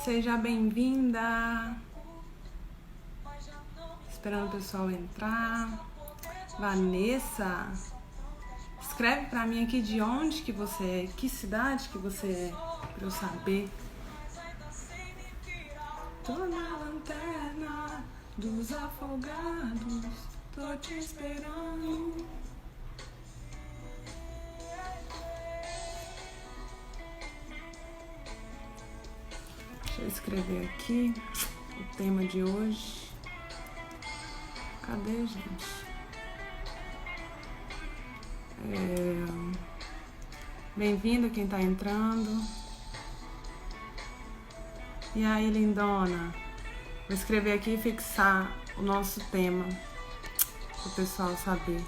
Seja bem-vinda. Esperando o pessoal entrar. Vanessa, escreve pra mim aqui de onde que você é, que cidade que você é, pra eu saber. Tô na lanterna dos afogados, tô te esperando. Deixa eu escrever aqui o tema de hoje. Cadê, gente? Bem-vindo quem tá entrando. E aí, lindona? Vou escrever aqui e fixar o nosso tema para o pessoal saber.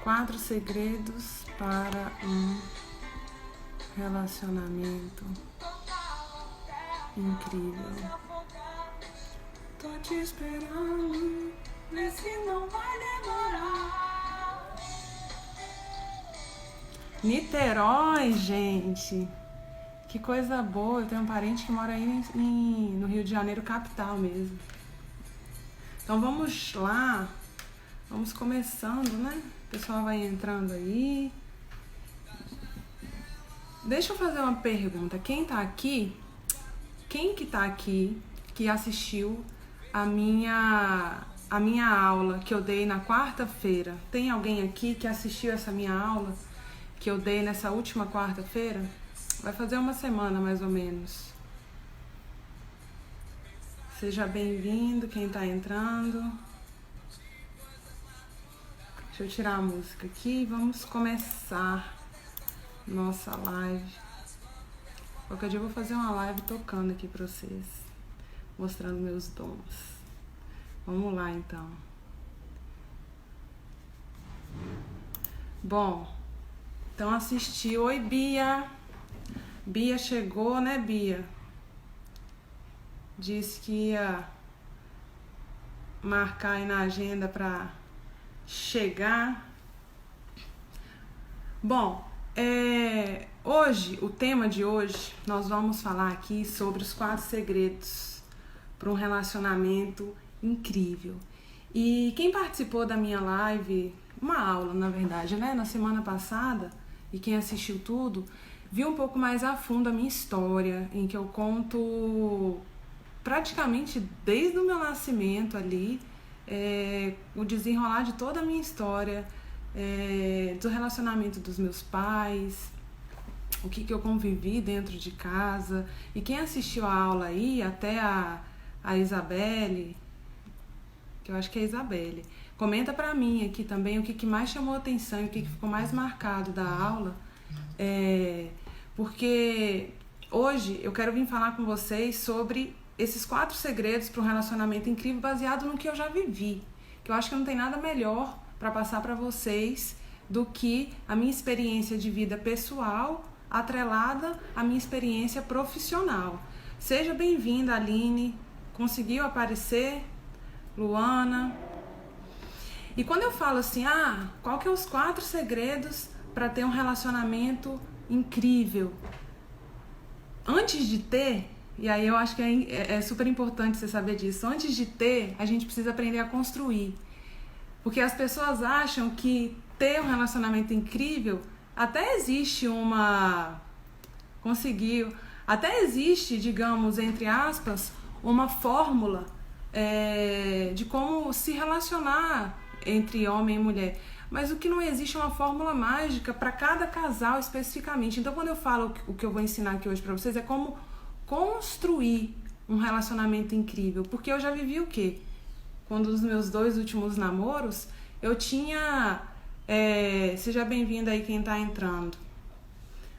4 segredos para um relacionamento incrível. Tô te esperando, vê se não vai demorar. Niterói, gente. Que coisa boa. Eu tenho um parente que mora aí no Rio de Janeiro, capital mesmo. Então vamos lá. Vamos começando, né? O pessoal vai entrando aí. Deixa eu fazer uma pergunta. Quem tá aqui? Quem que tá aqui que assistiu a minha aula que eu dei na quarta-feira? Tem alguém aqui que assistiu essa minha aula que eu dei nessa última quarta-feira? Vai fazer uma semana mais ou menos. Seja bem-vindo quem tá entrando. Deixa eu tirar a música aqui e vamos começar nossa live. Qualquer dia eu vou fazer uma live tocando aqui pra vocês, mostrando meus dons. Vamos lá então. Bom, então assisti. Oi, Bia. Bia chegou, né, Bia? Disse que ia marcar aí na agenda pra chegar. Bom, hoje, o tema de hoje, nós vamos falar aqui sobre os 4 segredos para um relacionamento incrível. E quem participou da minha live, uma aula, na verdade, né, na semana passada, e quem assistiu tudo, viu um pouco mais a fundo a minha história, em que eu conto praticamente desde o meu nascimento ali, o desenrolar de toda a minha história, do relacionamento dos meus pais, o que eu convivi dentro de casa. E quem assistiu a aula aí, até a Isabelle, que eu acho que é a Isabelle, comenta pra mim aqui também o que mais chamou a atenção e o que ficou mais marcado da aula. Porque hoje eu quero vir falar com vocês sobre esses 4 segredos para um relacionamento incrível, baseado no que eu já vivi. Que eu acho que não tem nada melhor para passar para vocês do que a minha experiência de vida pessoal atrelada à minha experiência profissional. Seja bem-vinda, Aline. Conseguiu aparecer? Luana. E quando eu falo assim, qual que é os 4 segredos para ter um relacionamento incrível? Antes de ter, e aí eu acho que é super importante você saber disso, antes de ter, a gente precisa aprender a construir. Porque as pessoas acham que ter um relacionamento incrível, até existe até existe, digamos, entre aspas, uma fórmula de como se relacionar entre homem e mulher. Mas o que não existe é uma fórmula mágica para cada casal especificamente. Então, quando eu falo o que eu vou ensinar aqui hoje para vocês, é como construir um relacionamento incrível. Porque eu já vivi o quê? Quando os meus 2 últimos namoros, eu tinha... seja bem-vindo aí quem tá entrando.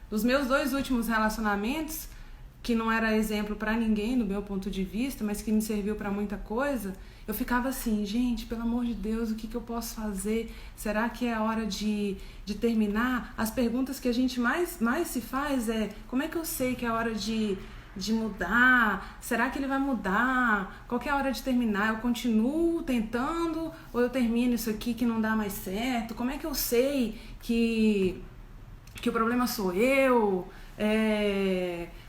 Dos meus 2 últimos relacionamentos, que não era exemplo para ninguém, do meu ponto de vista, mas que me serviu para muita coisa, eu ficava assim, gente, pelo amor de Deus, o que eu posso fazer? Será que é a hora de terminar? As perguntas que a gente mais se faz é, como é que eu sei que é a hora de mudar? Será que ele vai mudar? Qual que é a hora de terminar? Eu continuo tentando ou eu termino isso aqui que não dá mais certo? Como é que eu sei que o problema sou eu?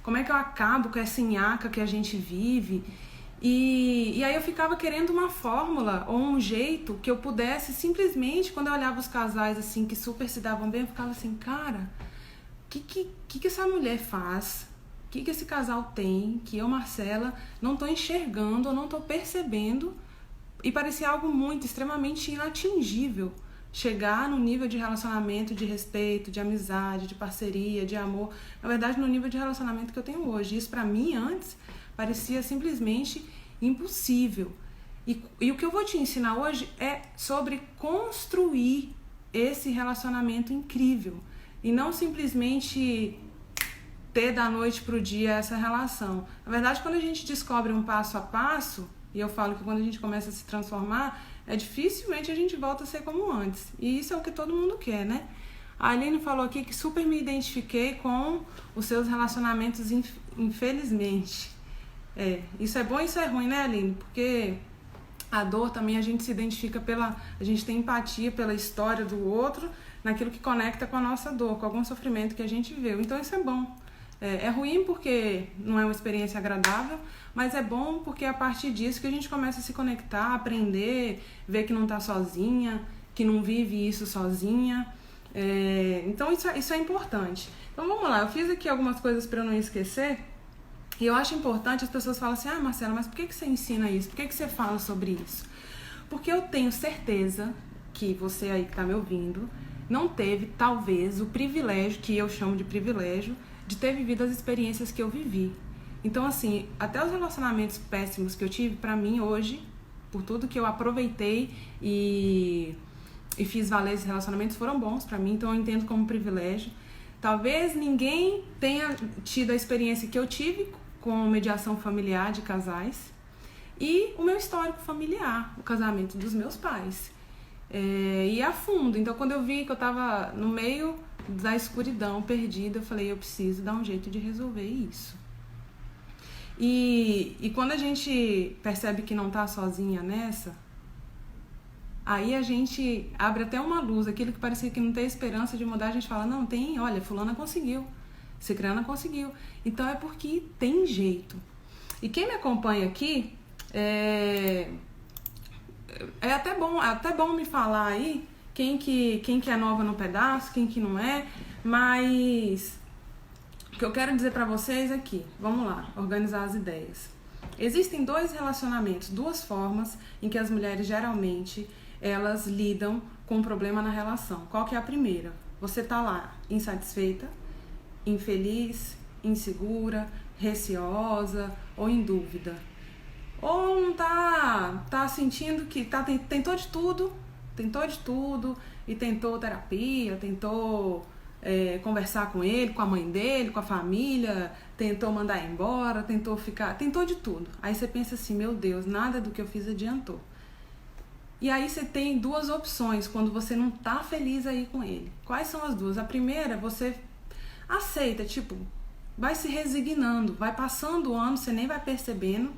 Como é que eu acabo com essa nhaca que a gente vive? E aí eu ficava querendo uma fórmula ou um jeito que eu pudesse simplesmente, quando eu olhava os casais assim que super se davam bem, eu ficava assim, cara, que essa mulher faz? O que esse casal tem que eu, Marcela, não tô enxergando ou não tô percebendo? E parecia algo muito, extremamente inatingível. Chegar no nível de relacionamento, de respeito, de amizade, de parceria, de amor. Na verdade, no nível de relacionamento que eu tenho hoje. Isso pra mim, antes, parecia simplesmente impossível. E o que eu vou te ensinar hoje é sobre construir esse relacionamento incrível. E não simplesmente ter da noite pro dia essa relação. Na verdade, quando a gente descobre um passo a passo, e eu falo que quando a gente começa a se transformar, dificilmente a gente volta a ser como antes. E isso é o que todo mundo quer, né? A Aline falou aqui que super me identifiquei com os seus relacionamentos, infelizmente. Isso é bom e isso é ruim, né, Aline? Porque a dor também a gente se identifica a gente tem empatia pela história do outro, naquilo que conecta com a nossa dor, com algum sofrimento que a gente viveu. Então isso é bom. É ruim porque não é uma experiência agradável, mas é bom porque é a partir disso que a gente começa a se conectar, aprender, ver que não está sozinha, que não vive isso sozinha. Então isso é importante. Então vamos lá, eu fiz aqui algumas coisas para eu não esquecer. E eu acho importante, as pessoas falam assim, Marcela, mas por que você ensina isso? Por que você fala sobre isso? Porque eu tenho certeza que você aí que está me ouvindo não teve, talvez, o privilégio, que eu chamo de privilégio, de ter vivido as experiências que eu vivi. Então, assim, até os relacionamentos péssimos que eu tive, pra mim, hoje, por tudo que eu aproveitei e fiz valer esses relacionamentos, foram bons pra mim, então eu entendo como privilégio. Talvez ninguém tenha tido a experiência que eu tive com mediação familiar de casais e o meu histórico familiar, o casamento dos meus pais. E a fundo. Então, quando eu vi que eu tava no meio da escuridão, perdida, eu falei, eu preciso dar um jeito de resolver isso. E quando a gente percebe que não tá sozinha nessa, aí a gente abre até uma luz, aquilo que parecia que não tem esperança de mudar, a gente fala, não, tem, olha, fulana conseguiu, cicrana conseguiu. Então é porque tem jeito. E quem me acompanha aqui, é até bom me falar aí quem que é nova no pedaço, quem que não é, mas o que eu quero dizer pra vocês aqui, vamos lá, organizar as ideias. Existem dois relacionamentos, duas formas em que as mulheres geralmente elas lidam com um problema na relação. Qual que é a primeira? Você tá lá insatisfeita, infeliz, insegura, receosa ou em dúvida. Ou não tá sentindo que tentou de tudo e tentou terapia, tentou conversar com ele, com a mãe dele, com a família, tentou mandar embora, tentou de tudo. Aí você pensa assim, meu Deus, nada do que eu fiz adiantou. E aí você tem duas opções quando você não tá feliz aí com ele. Quais são as duas? A primeira, você aceita, tipo, vai se resignando, vai passando o ano, você nem vai percebendo,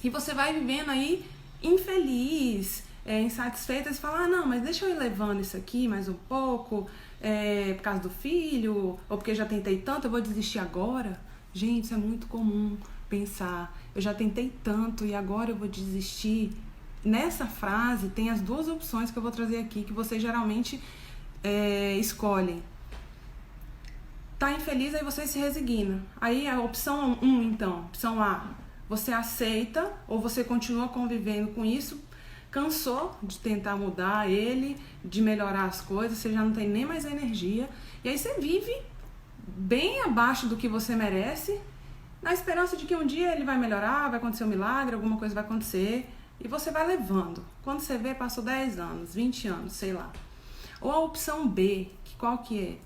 e você vai vivendo aí infeliz, insatisfeita, você fala, não, mas deixa eu ir levando isso aqui mais um pouco, por causa do filho, ou porque já tentei tanto, eu vou desistir agora. Gente, isso é muito comum pensar, eu já tentei tanto e agora eu vou desistir. Nessa frase tem as duas opções que eu vou trazer aqui, que vocês geralmente escolhem. Tá infeliz, aí você se resigna. Aí a opção 1, então, opção A, você aceita ou você continua convivendo com isso, cansou de tentar mudar ele, de melhorar as coisas, você já não tem nem mais energia, e aí você vive bem abaixo do que você merece, na esperança de que um dia ele vai melhorar, vai acontecer um milagre, alguma coisa vai acontecer, e você vai levando. Quando você vê, passou 10 anos, 20 anos, sei lá. Ou a opção B, que qual que é?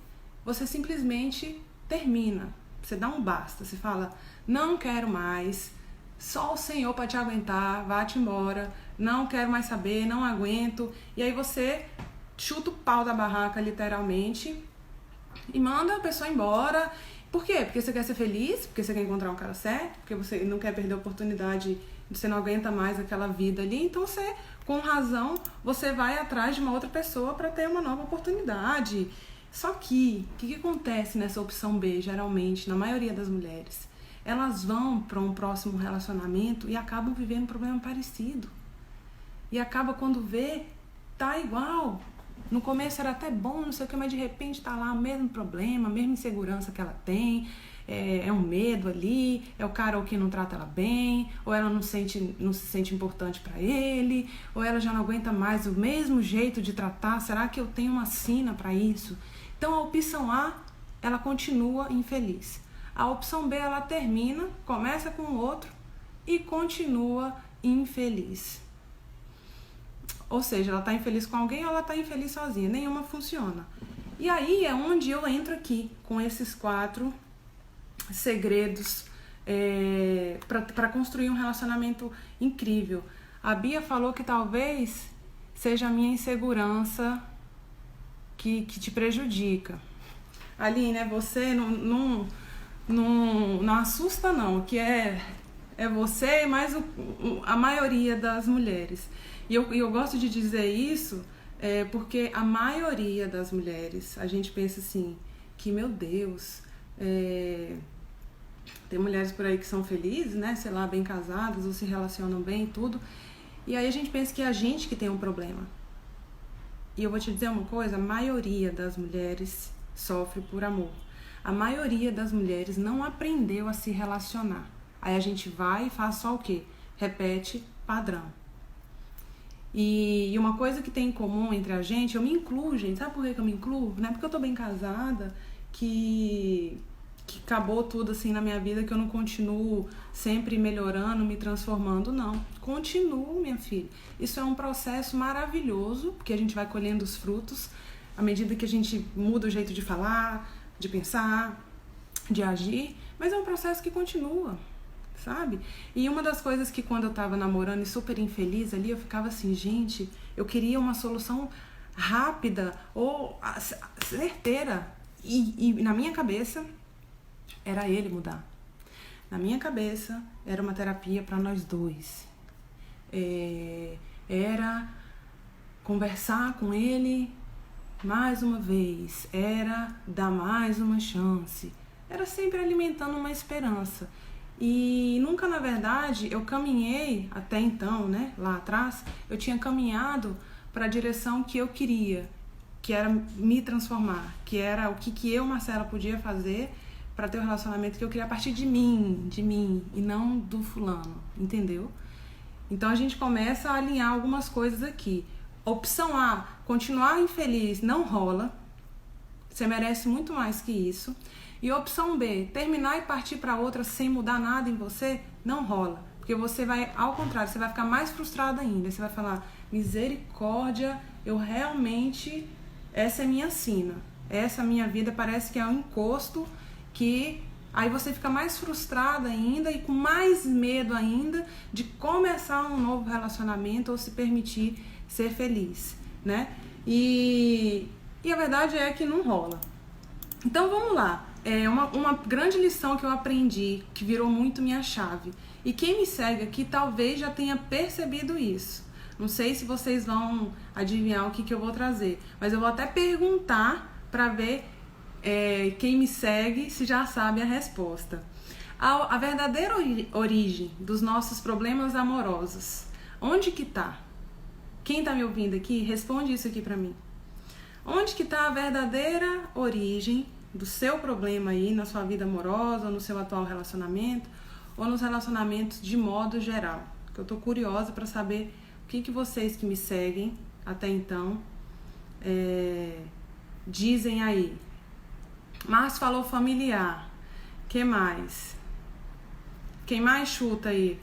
Você simplesmente termina, você dá um basta, você fala, não quero mais, só o Senhor para te aguentar, vá-te embora, não quero mais saber, não aguento. E aí você chuta o pau da barraca, literalmente, e manda a pessoa embora. Por quê? Porque você quer ser feliz, porque você quer encontrar um cara certo, porque você não quer perder a oportunidade, você não aguenta mais aquela vida ali. Então você, com razão, você vai atrás de uma outra pessoa para ter uma nova oportunidade. Só que, o que acontece nessa opção B, geralmente, na maioria das mulheres? Elas vão para um próximo relacionamento e acabam vivendo um problema parecido. E acaba quando vê, tá igual. No começo era até bom, não sei o que, mas de repente tá lá o mesmo problema, a mesma insegurança que ela tem, é um medo ali, é o cara ou que não trata ela bem, ou ela não se sente importante para ele, ou ela já não aguenta mais o mesmo jeito de tratar. Será que eu tenho uma sina para isso? Então a opção A, ela continua infeliz. A opção B, ela termina, começa com o outro e continua infeliz. Ou seja, ela está infeliz com alguém ou ela está infeliz sozinha. Nenhuma funciona. E aí é onde eu entro aqui, com esses 4 segredos para construir um relacionamento incrível. A Bia falou que talvez seja a minha insegurança que te prejudica. Aline, você não assusta não, que é você mais a maioria das mulheres. E eu gosto de dizer isso porque a maioria das mulheres, a gente pensa assim, que meu Deus, tem mulheres por aí que são felizes, né, sei lá, bem casadas ou se relacionam bem e tudo, e aí a gente pensa que é a gente que tem um problema. E eu vou te dizer uma coisa, a maioria das mulheres sofre por amor. A maioria das mulheres não aprendeu a se relacionar. Aí a gente vai e faz só o quê? Repete padrão. E uma coisa que tem em comum entre a gente, eu me incluo, gente. Sabe por que eu me incluo? Não é porque eu tô bem casada que acabou tudo assim na minha vida, que eu não continuo sempre melhorando, me transformando, não. Continuo, minha filha. Isso é um processo maravilhoso, porque a gente vai colhendo os frutos à medida que a gente muda o jeito de falar, de pensar, de agir, mas é um processo que continua, sabe? E uma das coisas que quando eu tava namorando e super infeliz ali, eu ficava assim, gente, eu queria uma solução rápida ou certeira. E na minha cabeça, era ele mudar. Na minha cabeça, era uma terapia para nós dois. Era conversar com ele mais uma vez, era dar mais uma chance, era sempre alimentando uma esperança. E nunca, na verdade, eu caminhei até então, né, lá atrás, eu tinha caminhado para a direção que eu queria, que era me transformar, que era o que eu, Marcela, podia fazer para ter o relacionamento que eu queria a partir de mim, e não do fulano, entendeu? Então a gente começa a alinhar algumas coisas aqui. Opção A, continuar infeliz, não rola. Você merece muito mais que isso. E opção B, terminar e partir para outra sem mudar nada em você, não rola. Porque você vai, ao contrário, você vai ficar mais frustrado ainda. Você vai falar, misericórdia, eu realmente, essa é minha sina. Essa minha vida parece que é um encosto que... Aí você fica mais frustrada ainda e com mais medo ainda de começar um novo relacionamento ou se permitir ser feliz, né? E a verdade é que não rola. Então vamos lá. Uma grande lição que eu aprendi, que virou muito minha chave. E quem me segue aqui talvez já tenha percebido isso. Não sei se vocês vão adivinhar o que eu vou trazer, mas eu vou até perguntar para ver quem me segue se já sabe a resposta. A verdadeira origem dos nossos problemas amorosos, onde que tá? Quem tá me ouvindo aqui, responde isso aqui pra mim. Onde que tá a verdadeira origem do seu problema aí na sua vida amorosa, ou no seu atual relacionamento, ou nos relacionamentos de modo geral? Porque eu tô curiosa pra saber o que vocês que me seguem até então dizem aí. Márcio falou familiar. Que mais? Quem mais chuta aí?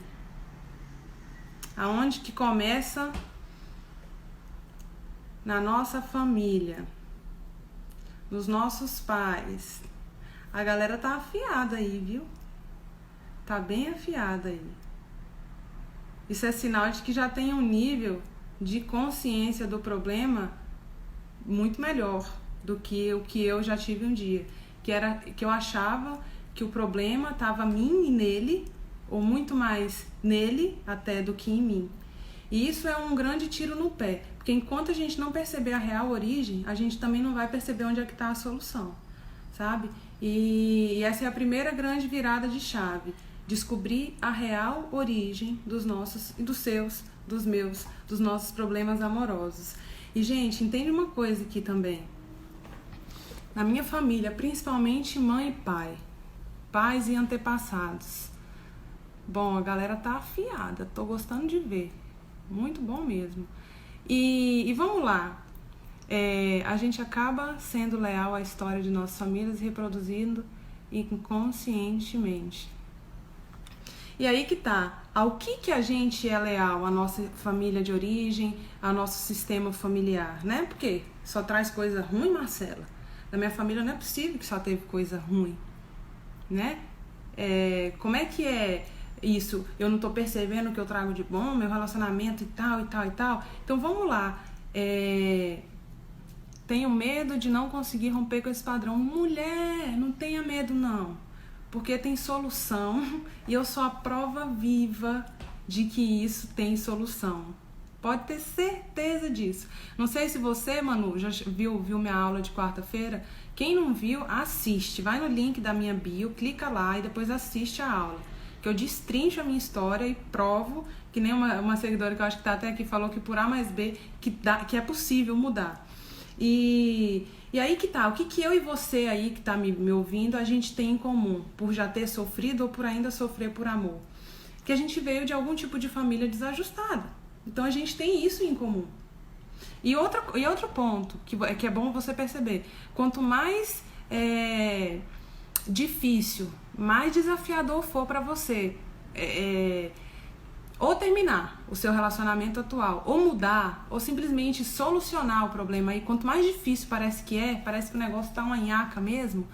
Aonde que começa na nossa família? Nos nossos pais. A galera tá afiada aí, viu? Tá bem afiada aí. Isso é sinal de que já tem um nível de consciência do problema muito melhor do que o que eu já tive um dia, que eu achava que o problema estava em mim e nele, ou muito mais nele até do que em mim. E isso é um grande tiro no pé, porque enquanto a gente não perceber a real origem, a gente também não vai perceber onde é que está a solução, sabe? E essa é a primeira grande virada de chave, descobrir a real origem dos nossos e dos seus, dos meus, dos nossos problemas amorosos. E, gente, entende uma coisa aqui também. Na minha família, principalmente mãe e pai, pais e antepassados. Bom, a galera tá afiada, tô gostando de ver. Muito bom mesmo. E vamos lá. A gente acaba sendo leal à história de nossas famílias, reproduzindo inconscientemente. E aí que tá. Ao que a gente é leal? À nossa família de origem, ao nosso sistema familiar, né? Porque só traz coisa ruim, Marcela. Na minha família não é possível que só teve coisa ruim, né? Como é que é isso? Eu não tô percebendo o que eu trago de bom, meu relacionamento e tal, e tal, e tal. Então vamos lá. Tenho medo de não conseguir romper com esse padrão. Mulher, não tenha medo não. Porque tem solução e eu sou a prova viva de que isso tem solução. Pode ter certeza disso. Não sei se você, Manu, já viu minha aula de quarta-feira. Quem não viu, assiste. Vai no link da minha bio, clica lá e depois assiste a aula. Que eu destrincho a minha história e provo, que nem uma seguidora que eu acho que tá até aqui falou que por A mais B, que é possível mudar. E aí que tá, o que eu e você aí que tá me ouvindo, a gente tem em comum, por já ter sofrido ou por ainda sofrer por amor? Que a gente veio de algum tipo de família desajustada. Então a gente tem isso em comum. E outro ponto que é bom você perceber, quanto mais difícil, mais desafiador for pra você ou terminar o seu relacionamento atual, ou mudar, ou simplesmente solucionar o problema aí, quanto mais difícil parece que o negócio tá uma nhaca mesmo,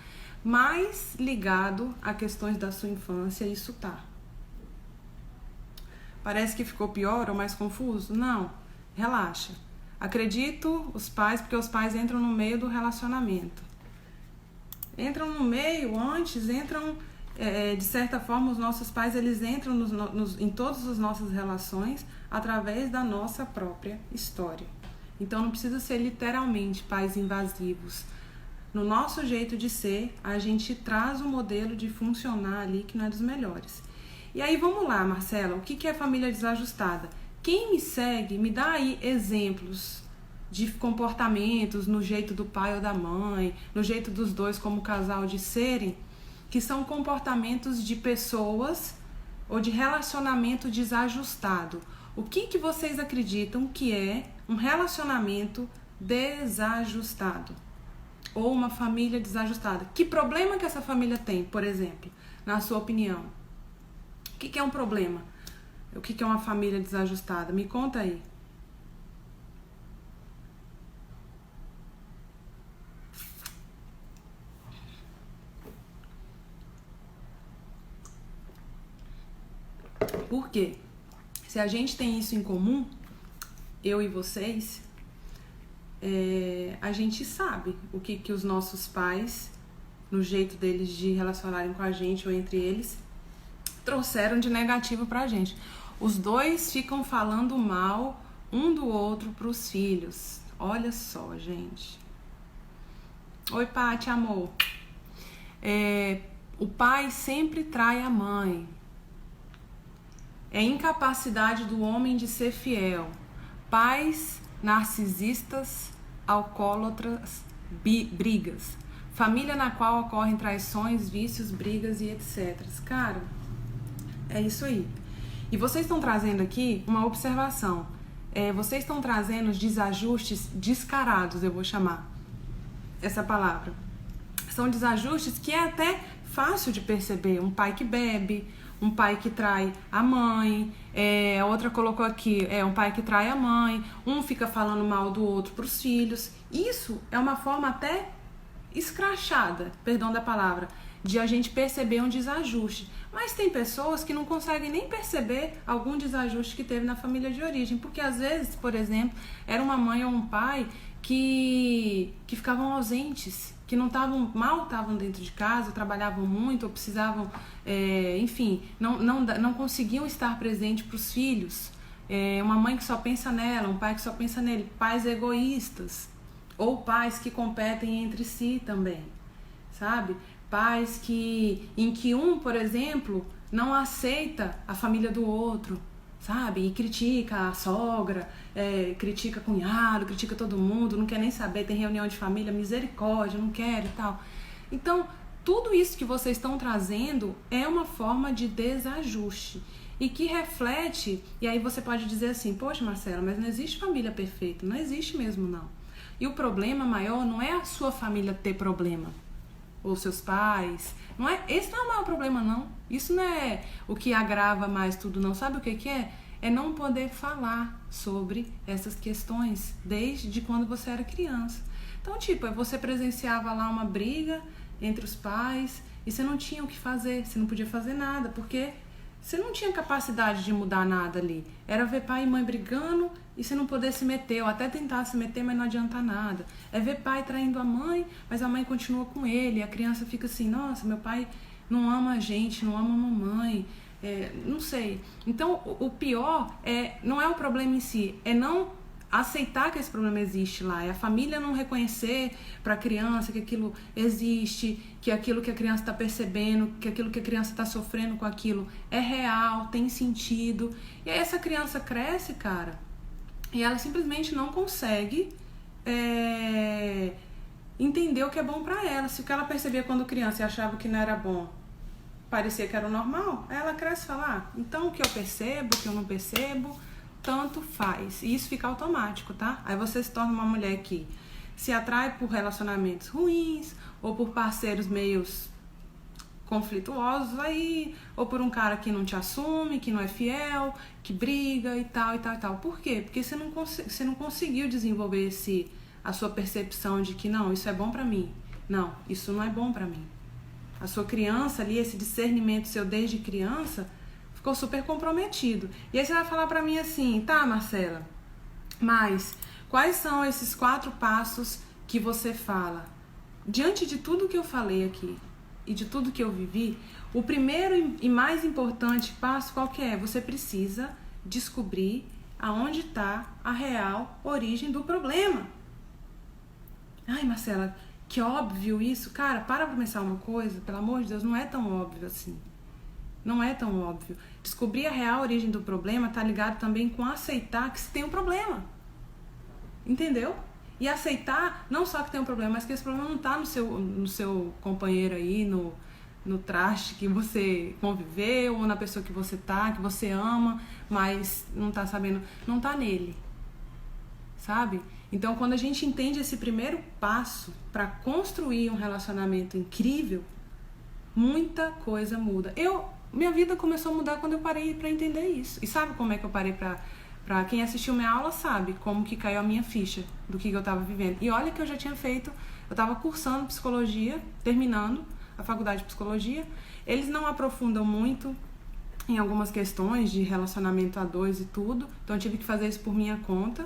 mais ligado a questões da sua infância isso tá. Parece que ficou pior ou mais confuso? Não, relaxa. Acredito os pais, porque os pais entram no meio do relacionamento. Entram no meio, antes, entram... de certa forma, os nossos pais, eles entram em todas as nossas relações através da nossa própria história. Então, não precisa ser literalmente pais invasivos. No nosso jeito de ser, a gente traz um modelo de funcionar ali que não é dos melhores. E aí, vamos lá, Marcela, o que é família desajustada? Quem me segue, me dá aí exemplos de comportamentos no jeito do pai ou da mãe, no jeito dos dois como casal de serem, que são comportamentos de pessoas ou de relacionamento desajustado. O que vocês acreditam que é um relacionamento desajustado? Ou uma família desajustada? Que problema que essa família tem, por exemplo, na sua opinião? O que é um problema? O que é uma família desajustada? Me conta aí. Por quê? Se a gente tem isso em comum, eu e vocês, a gente sabe o que os nossos pais, no jeito deles de relacionarem com a gente ou entre eles, trouxeram de negativo pra gente. Os dois ficam falando mal um do outro pros filhos. Olha só, gente. Oi, Paty, amor. O pai sempre trai a mãe. É incapacidade do homem de ser fiel. Pais narcisistas, alcoólatras, brigas. Família na qual ocorrem traições, vícios, brigas e etc. Cara, é isso aí. E vocês estão trazendo aqui uma observação. Vocês estão trazendo os desajustes descarados, eu vou chamar essa palavra. São desajustes que é até fácil de perceber. Um pai que bebe, um pai que trai a mãe, a outra colocou aqui, um pai que trai a mãe, um fica falando mal do outro pros filhos. Isso é uma forma até escrachada, perdão da palavra, de a gente perceber um desajuste. Mas tem pessoas que não conseguem nem perceber algum desajuste que teve na família de origem, porque às vezes, por exemplo, era uma mãe ou um pai que ficavam ausentes, que mal estavam dentro de casa, trabalhavam muito, ou precisavam, enfim, não conseguiam estar presente para os filhos, uma mãe que só pensa nela, um pai que só pensa nele, pais egoístas, ou pais que competem entre si também, sabe? Pais em que um, por exemplo, não aceita a família do outro, sabe? E critica a sogra, critica cunhado, critica todo mundo, não quer nem saber, tem reunião de família, misericórdia, não quer e tal. Então, tudo isso que vocês estão trazendo é uma forma de desajuste e que reflete, e aí você pode dizer assim, poxa Marcela, mas não existe família perfeita, não existe mesmo não. E o problema maior não é a sua família ter problema, ou seus pais, esse não é o maior problema não, isso não é o que agrava mais tudo não, sabe o que é? É não poder falar sobre essas questões desde quando você era criança. Então, tipo, você presenciava lá uma briga entre os pais e você não tinha o que fazer, você não podia fazer nada, porque você não tinha capacidade de mudar nada ali. Era ver pai e mãe brigando e você não poder se meter, ou até tentar se meter, mas não adianta nada. É ver pai traindo a mãe, mas a mãe continua com ele, e a criança fica assim, nossa, meu pai não ama a gente, não ama a mamãe, não sei. Então, o pior não é o problema em si, é não aceitar que esse problema existe lá, é a família não reconhecer para a criança que aquilo existe, que aquilo que a criança está percebendo, que aquilo que a criança está sofrendo com aquilo é real, tem sentido. E aí essa criança cresce, cara, e ela simplesmente não consegue entender o que é bom para ela. Se o que ela percebia quando criança e achava que não era bom, parecia que era o normal, ela cresce e fala, então o que eu percebo, o que eu não percebo, tanto faz. E isso fica automático, tá? Aí você se torna uma mulher que se atrai por relacionamentos ruins, ou por parceiros meios conflituosos aí, ou por um cara que não te assume, que não é fiel, que briga e tal, e tal, e tal. Por quê? Porque você não conseguiu desenvolver a sua percepção de que não, isso é bom pra mim. Não, isso não é bom pra mim. A sua criança ali, esse discernimento seu desde criança, ficou super comprometido. E aí você vai falar pra mim assim, tá, Marcela, mas quais são esses 4 passos que você fala? Diante de tudo que eu falei aqui e de tudo que eu vivi, o primeiro e mais importante passo qual que é? Você precisa descobrir aonde está a real origem do problema. Ai, Marcela, que óbvio isso. Cara, para pensar uma coisa, pelo amor de Deus, não é tão óbvio assim. Não é tão óbvio. Descobrir a real origem do problema tá ligado também com aceitar que se tem um problema. Entendeu? E aceitar não só que tem um problema, mas que esse problema não tá no seu companheiro aí, no traste que você conviveu, ou na pessoa que você ama, mas não tá sabendo, não tá nele. Sabe? Então, quando a gente entende esse primeiro passo para construir um relacionamento incrível, muita coisa muda. Minha vida começou a mudar quando eu parei para entender isso. E sabe como é que eu parei pra quem assistiu minha aula sabe como que caiu a minha ficha do que eu tava vivendo. E olha que eu já tinha feito, eu tava cursando psicologia, terminando a faculdade de psicologia. Eles não aprofundam muito em algumas questões de relacionamento a dois e tudo, então eu tive que fazer isso por minha conta.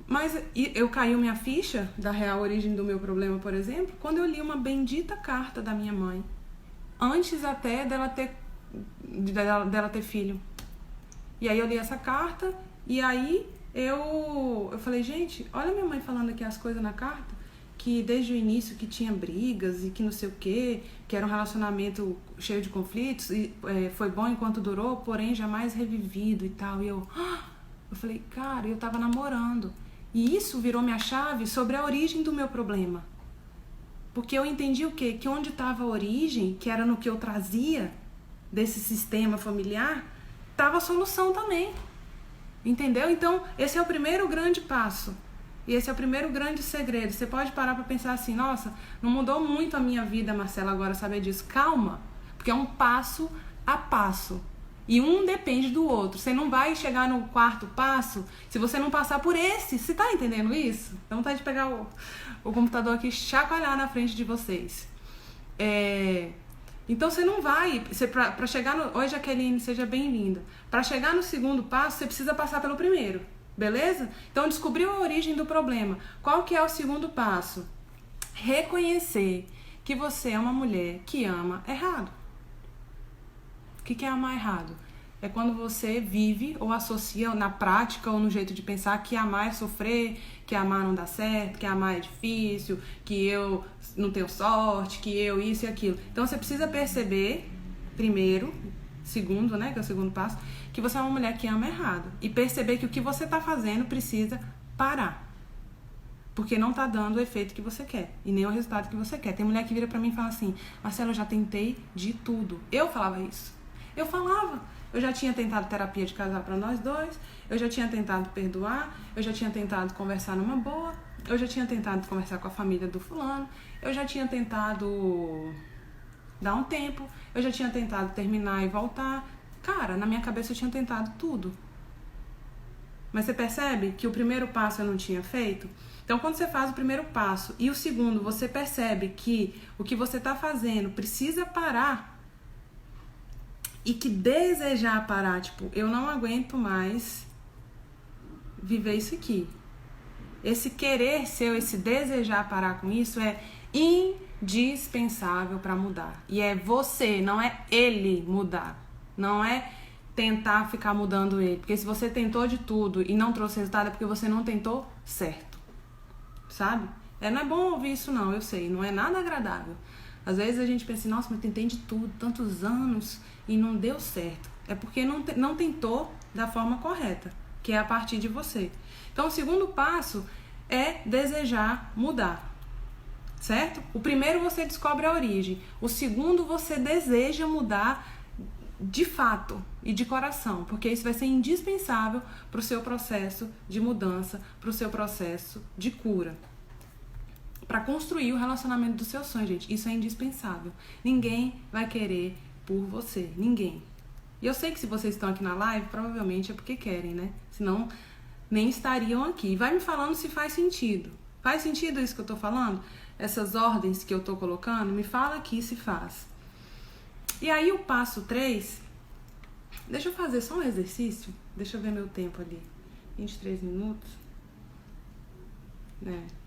Mas eu caiu minha ficha da real origem do meu problema, por exemplo, quando eu li uma bendita carta da minha mãe, antes até dela ter filho. E aí eu li essa carta e aí eu falei, gente, olha minha mãe falando aqui as coisas na carta, que desde o início que tinha brigas e que não sei o quê, que era um relacionamento cheio de conflitos e foi bom enquanto durou, porém jamais revivido e tal. E eu falei, cara, eu tava namorando. E isso virou minha chave sobre a origem do meu problema. Porque eu entendi o quê? Que onde estava a origem, que era no que eu trazia desse sistema familiar, estava a solução também. Entendeu? Então, esse é o primeiro grande passo. E esse é o primeiro grande segredo. Você pode parar para pensar assim, nossa, não mudou muito a minha vida, Marcela, agora saber disso. Calma, porque é um passo a passo. E um depende do outro. Você não vai chegar no 4º passo se você não passar por esse. Você tá entendendo isso? Então vontade de pegar o computador aqui e chacoalhar na frente de vocês. Então você não vai... Para chegar no... Oi, Jaqueline, seja bem-vinda. Para chegar no 2º passo, você precisa passar pelo primeiro. Beleza? Então descobriu a origem do problema. Qual que é o 2º passo? Reconhecer que você é uma mulher que ama errado. O que é amar errado? é quando você vive ou associa na prática ou no jeito de pensar que amar é sofrer, que amar não dá certo, que amar é difícil, que eu não tenho sorte, que eu isso e aquilo. Então você precisa perceber, primeiro, segundo, né, que é o segundo passo, que você é uma mulher que ama errado. E perceber que o que você tá fazendo precisa parar. Porque não tá dando o efeito que você quer. E nem o resultado que você quer. Tem mulher que vira pra mim e fala assim: Marcela, eu já tentei de tudo. Eu falava isso. Eu falava. Eu já tinha tentado terapia de casal pra nós dois. Eu já tinha tentado perdoar. Eu já tinha tentado conversar numa boa. Eu já tinha tentado conversar com a família do fulano. Eu já tinha tentado dar um tempo. Eu já tinha tentado terminar e voltar. Cara, na minha cabeça eu tinha tentado tudo. Mas você percebe que o primeiro passo eu não tinha feito? Então, quando você faz o primeiro passo e o segundo, você percebe que o que você está fazendo precisa parar e que desejar parar, tipo, eu não aguento mais viver isso aqui. Esse querer seu, esse desejar parar com isso é indispensável para mudar. E é você, não é ele mudar. Não é tentar ficar mudando ele. Porque se você tentou de tudo e não trouxe resultado, é porque você não tentou certo. Sabe? Não é bom ouvir isso não, eu sei. Não é nada agradável. Às vezes a gente pensa assim, nossa, mas tentei de tudo, tantos anos e não deu certo. É porque não tentou da forma correta, que é a partir de você. Então o segundo passo é desejar mudar. Certo? O primeiro você descobre a origem. O segundo você deseja mudar de fato e de coração, porque isso vai ser indispensável para o seu processo de mudança, para o seu processo de cura, para construir o relacionamento dos seus sonhos, gente. Isso é indispensável. Ninguém vai querer por você, ninguém. E eu sei que se vocês estão aqui na live, provavelmente é porque querem, né? Senão nem estariam aqui. Vai me falando se faz sentido. Faz sentido isso que eu tô falando? Essas ordens que eu tô colocando? Me fala aqui se faz. E aí o passo 3, deixa eu fazer só um exercício, deixa eu ver meu tempo ali, 23 minutos,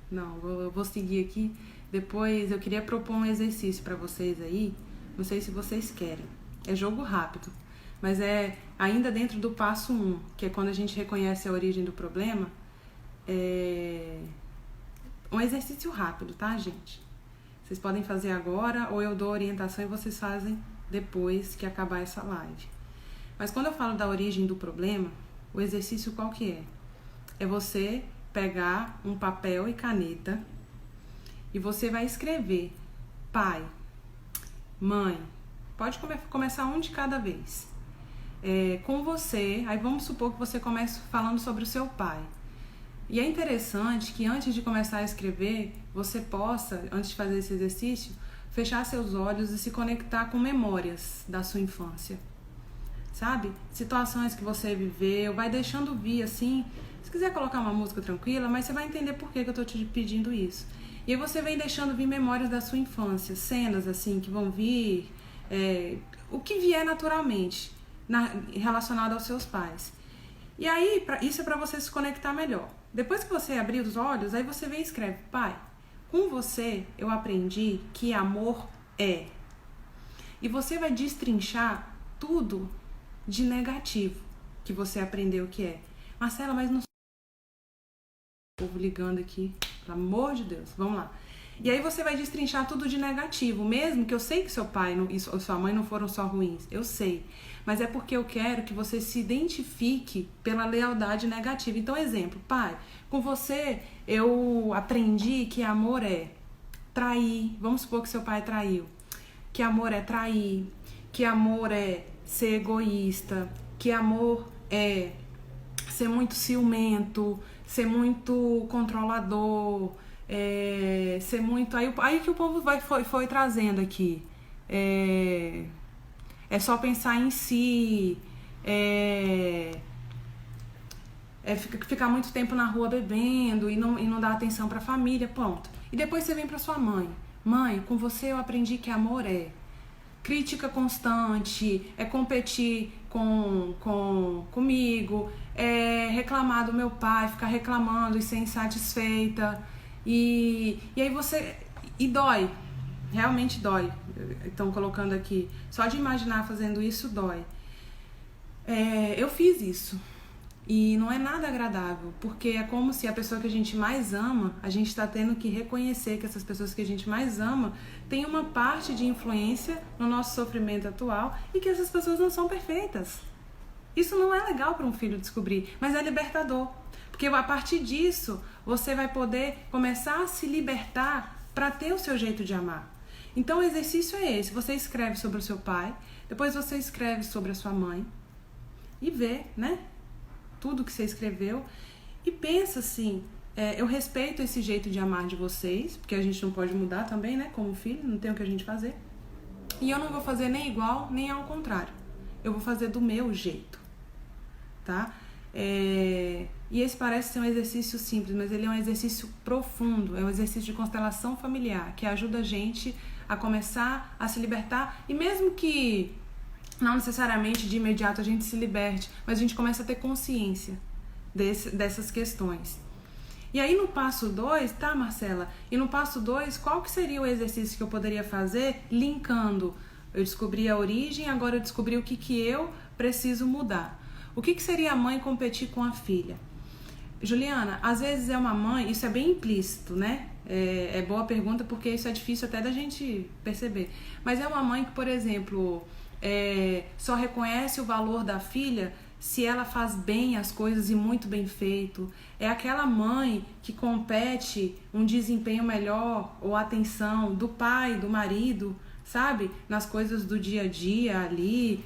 não, eu vou seguir aqui, depois eu queria propor um exercício pra vocês aí, não sei se vocês querem, é jogo rápido, mas é ainda dentro do passo 1, que é quando a gente reconhece a origem do problema, um exercício rápido, tá, gente? Vocês podem fazer agora ou eu dou orientação e vocês fazem depois que acabar essa live. Mas quando eu falo da origem do problema, o exercício qual que é? É você pegar um papel e caneta e você vai escrever pai, mãe, pode começar um de cada vez. Com você, aí vamos supor que você comece falando sobre o seu pai. E é interessante que antes de começar a escrever, você possa, antes de fazer esse exercício, fechar seus olhos e se conectar com memórias da sua infância, sabe? Situações que você viveu, vai deixando vir assim. Se quiser colocar uma música tranquila, mas você vai entender por que eu tô te pedindo isso. E aí você vem deixando vir memórias da sua infância, cenas assim que vão vir, o que vier naturalmente relacionado aos seus pais. E aí, isso é para você se conectar melhor. Depois que você abrir os olhos, aí você vem e escreve: pai, com você eu aprendi que amor é. E você vai destrinchar tudo de negativo que você aprendeu que é. Marcela, mas não... O povo ligando aqui, pelo amor de Deus, vamos lá. E aí você vai destrinchar tudo de negativo, mesmo que eu sei que seu pai e sua mãe não foram só ruins, eu sei. Mas é porque eu quero que você se identifique pela lealdade negativa. Então, exemplo, pai, com você eu aprendi que amor é trair. Vamos supor que seu pai traiu. Que amor é trair, que amor é ser egoísta, que amor é ser muito ciumento, ser muito controlador, ser muito... Aí que o povo foi trazendo aqui. É só pensar em si, ficar muito tempo na rua bebendo e não dar atenção pra família, pronto. E depois você vem pra sua mãe. Mãe, com você eu aprendi que amor é crítica constante, é competir comigo, é reclamar do meu pai, ficar reclamando e ser insatisfeita. E aí você... E dói. Realmente dói. Estão colocando aqui. Só de imaginar fazendo isso dói. Eu fiz isso. E não é nada agradável, porque é como se a pessoa que a gente mais ama, a gente está tendo que reconhecer que essas pessoas que a gente mais ama têm uma parte de influência no nosso sofrimento atual e que essas pessoas não são perfeitas. Isso não é legal para um filho descobrir, mas é libertador. Porque a partir disso, você vai poder começar a se libertar para ter o seu jeito de amar. Então o exercício é esse, você escreve sobre o seu pai, depois você escreve sobre a sua mãe e vê, né? Tudo que você escreveu e pensa assim, eu respeito esse jeito de amar de vocês, porque a gente não pode mudar também, né, como filho, não tem o que a gente fazer, e eu não vou fazer nem igual, nem ao contrário, eu vou fazer do meu jeito, tá? E esse parece ser um exercício simples, mas ele é um exercício profundo, é um exercício de constelação familiar, que ajuda a gente a começar a se libertar, e mesmo que não necessariamente de imediato a gente se liberte, mas a gente começa a ter consciência dessas questões. E aí no passo 2, tá, Marcela? E no passo 2, qual que seria o exercício que eu poderia fazer linkando? Eu descobri a origem, agora eu descobri o que eu preciso mudar. O que seria a mãe competir com a filha? Juliana, às vezes é uma mãe, isso é bem implícito, né? É boa pergunta porque isso é difícil até da gente perceber. Mas é uma mãe que, por exemplo, só reconhece o valor da filha se ela faz bem as coisas e muito bem feito. É aquela mãe que compete um desempenho melhor ou atenção do pai, do marido, sabe? Nas coisas do dia a dia ali,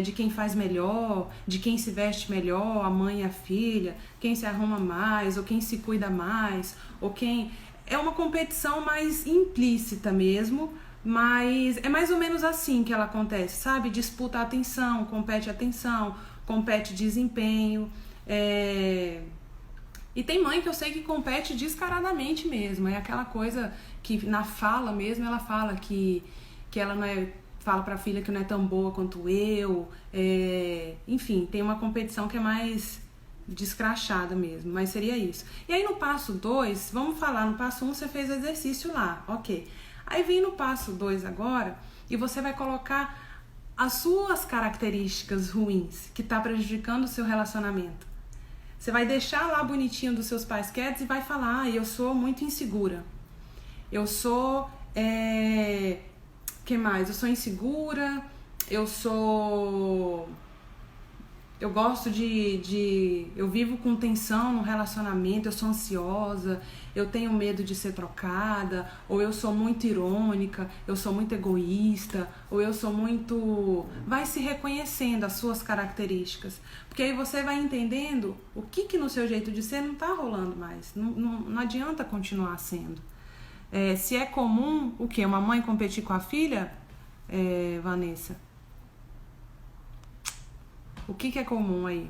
de quem faz melhor, de quem se veste melhor, a mãe e a filha, quem se arruma mais, ou quem se cuida mais, ou quem... É uma competição mais implícita mesmo, mas é mais ou menos assim que ela acontece, sabe? Disputa a atenção, compete desempenho. E tem mãe que eu sei que compete descaradamente mesmo. É aquela coisa que na fala mesmo ela fala que ela não é... Fala pra filha que não é tão boa quanto eu. Enfim, tem uma competição que é mais descrachada mesmo, mas seria isso. E aí no passo 2, vamos falar, no passo 1 você fez o exercício lá, ok. Aí vem no passo 2 agora e você vai colocar as suas características ruins que tá prejudicando o seu relacionamento. Você vai deixar lá bonitinho dos seus pais quietos e vai falar, eu sou muito insegura. Eu sou... que mais? Eu sou insegura, eu gosto eu vivo com tensão no relacionamento, eu sou ansiosa, eu tenho medo de ser trocada, ou eu sou muito irônica, eu sou muito egoísta, ou eu sou muito... Vai se reconhecendo as suas características, porque aí você vai entendendo o que no seu jeito de ser não tá rolando mais, não adianta continuar sendo. Se é comum, o quê? Uma mãe competir com a filha, Vanessa? O que é comum aí?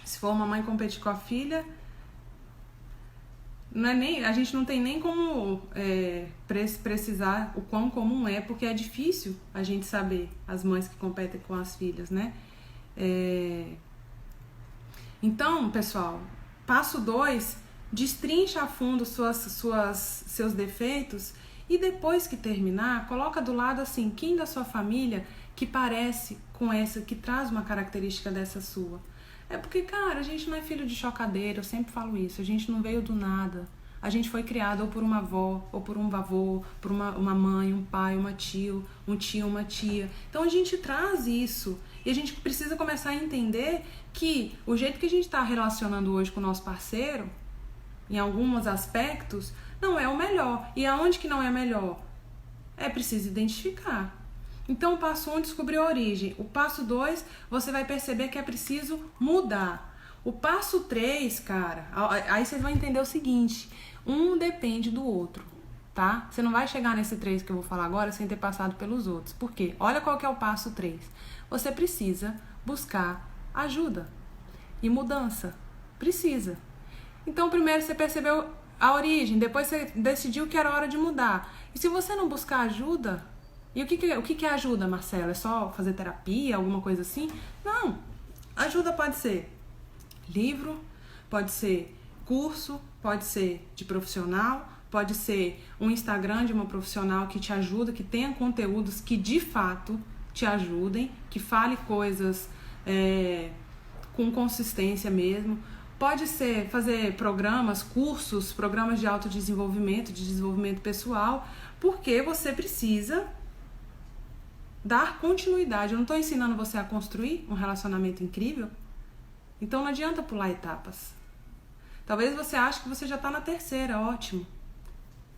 Se for uma mãe competir com a filha, a gente não tem nem como precisar o quão comum é, porque é difícil a gente saber as mães que competem com as filhas, né? Então, pessoal, passo 2, destrincha a fundo seus defeitos e depois que terminar, coloca do lado assim, quem da sua família que parece com essa, que traz uma característica dessa sua. Porque, cara, a gente não é filho de chocadeira, eu sempre falo isso, a gente não veio do nada. A gente foi criado ou por uma avó, ou por um avô, por uma mãe, um pai, um tio, uma tia. Então a gente traz isso e a gente precisa começar a entender que o jeito que a gente está relacionando hoje com o nosso parceiro, em alguns aspectos, não é o melhor. E aonde que não é melhor? É preciso identificar. Então o passo 1, descobrir a origem. O passo 2, você vai perceber que é preciso mudar. O passo 3, cara, aí vocês vão entender o seguinte, um depende do outro, tá? Você não vai chegar nesse 3 que eu vou falar agora sem ter passado pelos outros. Por quê? Olha qual que é o passo 3. Você precisa buscar ajuda e mudança. Precisa. Então primeiro você percebeu a origem, depois você decidiu que era hora de mudar. E se você não buscar ajuda... E o que é ajuda, Marcela? É só fazer terapia, alguma coisa assim? Não. Ajuda pode ser livro, pode ser curso, pode ser de profissional, pode ser um Instagram de uma profissional que te ajuda, que tenha conteúdos que de fato te ajudem, que fale coisas com consistência mesmo. Pode ser fazer programas, cursos, programas de autodesenvolvimento, de desenvolvimento pessoal, porque você precisa dar continuidade. Eu não estou ensinando você a construir um relacionamento incrível, então não adianta pular etapas. Talvez você ache que você já está na terceira, ótimo.